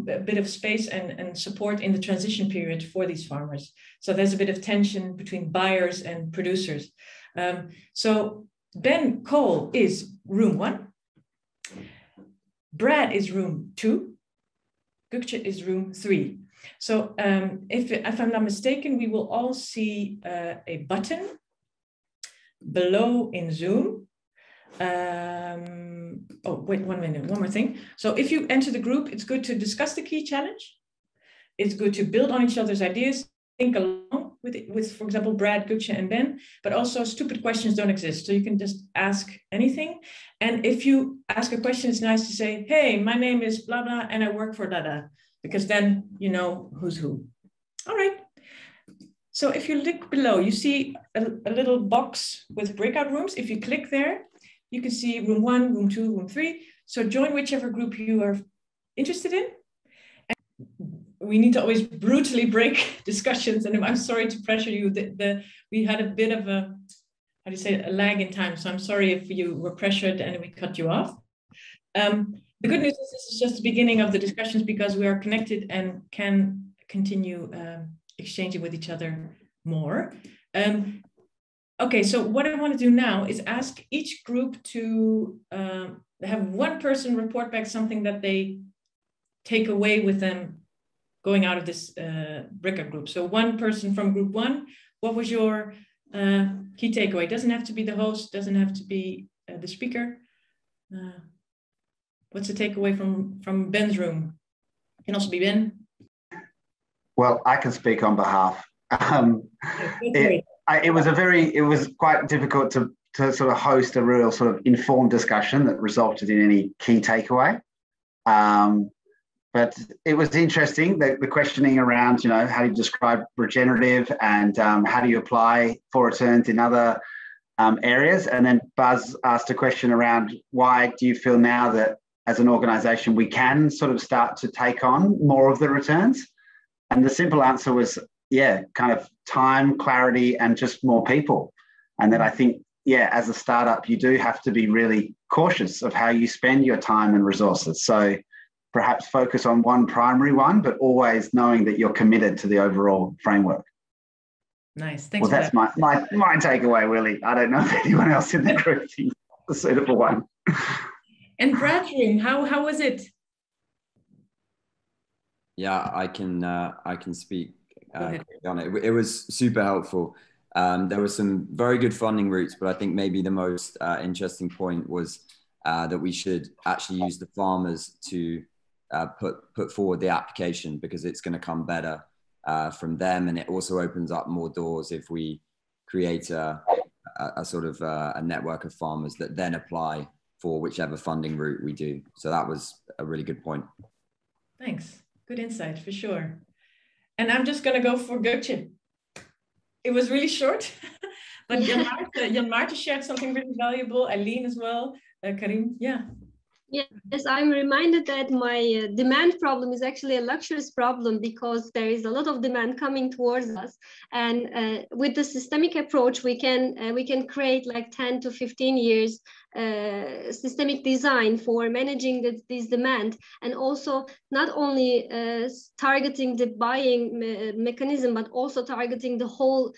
S1: a bit of space and support in the transition period for these farmers? So there's a bit of tension between buyers and producers. So Ben Cole is room 1. Brad is room 2. Gökçe is room 3. So if I'm not mistaken, we will all see a button below in Zoom. Oh, wait 1 minute, one more thing. So if you enter the group, it's good to discuss the key challenge. It's good to build on each other's ideas, think along with for example, Brad, Gökçe, and Ben, but also stupid questions don't exist. So you can just ask anything. And if you ask a question, it's nice to say, hey, my name is blah, blah, and I work for blah, blah, because then you know who's who. All right. So if you look below, you see a little box with breakout rooms. If you click there, you can see room 1, room 2, room 3. So join whichever group you are interested in. And we need to always brutally break discussions. And I'm sorry to pressure you. We had a bit of a, how do you say, a lag in time. So I'm sorry if you were pressured and we cut you off. The good news is this is just the beginning of the discussions because we are connected and can continue exchanging with each other more. Okay, so what I want to do now is ask each group to have one person report back something that they take away with them going out of this breakout group. So one person from group 1, what was your key takeaway? It doesn't have to be the host, doesn't have to be the speaker. What's the takeaway from Ben's room? It can also be Ben.
S8: Well, I can speak on behalf. It was quite difficult to sort of host a real sort of informed discussion that resulted in any key takeaway. But it was interesting, the questioning around, how do you describe regenerative and how do you apply for returns in other areas? And then Buzz asked a question around why do you feel now that as an organisation we can sort of start to take on more of the returns? And the simple answer was, kind of time, clarity, and just more people. And then I think, as a startup, you do have to be really cautious of how you spend your time and resources. So perhaps focus on one primary one, but always knowing that you're committed to the overall framework.
S1: Nice, thanks.
S8: Well, that's my takeaway, Willie. I don't know if anyone else in the group thinks the suitable one.
S1: And Brad's room, how was it?
S13: Yeah, I can speak on it. It was super helpful. There were some very good funding routes, but I think maybe the most interesting point was that we should actually use the farmers to put forward the application because it's going to come better from them, and it also opens up more doors if we create a sort of a network of farmers that then apply for whichever funding route we do. So that was a really good point.
S1: Thanks. Good insight for sure. And I'm just going to go for Gökçe. It was really short, but Jan Maarten shared something really valuable. Eileen as well. Karim, yeah.
S9: Yes, I'm reminded that my demand problem is actually a luxurious problem because there is a lot of demand coming towards us. And with the systemic approach, we can create like 10 to 15 years systemic design for managing this demand, and also not only targeting the buying mechanism, but also targeting the whole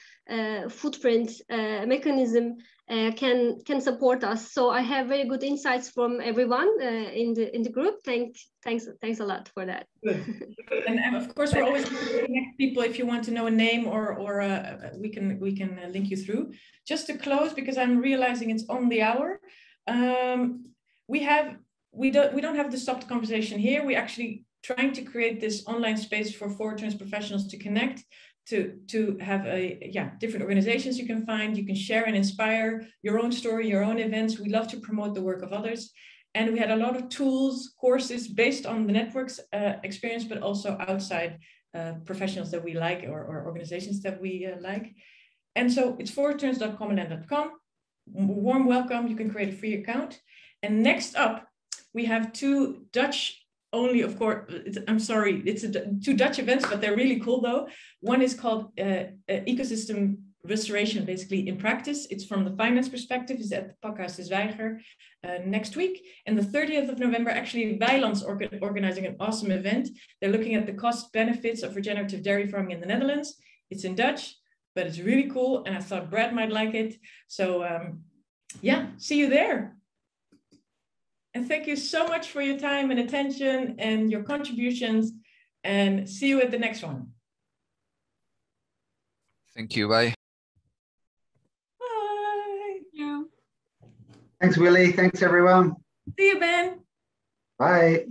S9: footprint mechanism can support us. So I have very good insights from everyone in the group. Thanks a lot for that.
S1: Good. And of course, we're always connect people if you want to know a name or we can link you through. Just to close, because I'm realizing it's on the hour. We don't have the stopped conversation here. We're actually trying to create this online space for returns professionals to connect, to have different organizations you can find. You can share and inspire your own story, your own events. We love to promote the work of others. And we had a lot of tools, courses based on the network's experience, but also outside professionals that we like or organizations that we like. And so it's forreturns.commonland.com. Warm welcome. You can create a free account. And next up, we have two Dutch only, of course, I'm sorry, it's two Dutch events, but they're really cool though. One is called Ecosystem Restoration, basically in practice. It's from the finance perspective, is at the Pakhuis de Zwijger next week. And the 30th of November, actually Weiland's organizing an awesome event. They're looking at the cost benefits of regenerative dairy farming in the Netherlands. It's in Dutch, but it's really cool. And I thought Brad might like it. So see you there. And thank you so much for your time and attention and your contributions, and see you at the next one.
S14: Thank you, bye.
S1: Bye.
S8: Thanks, Willie. Thanks, everyone.
S1: See you, Ben.
S8: Bye.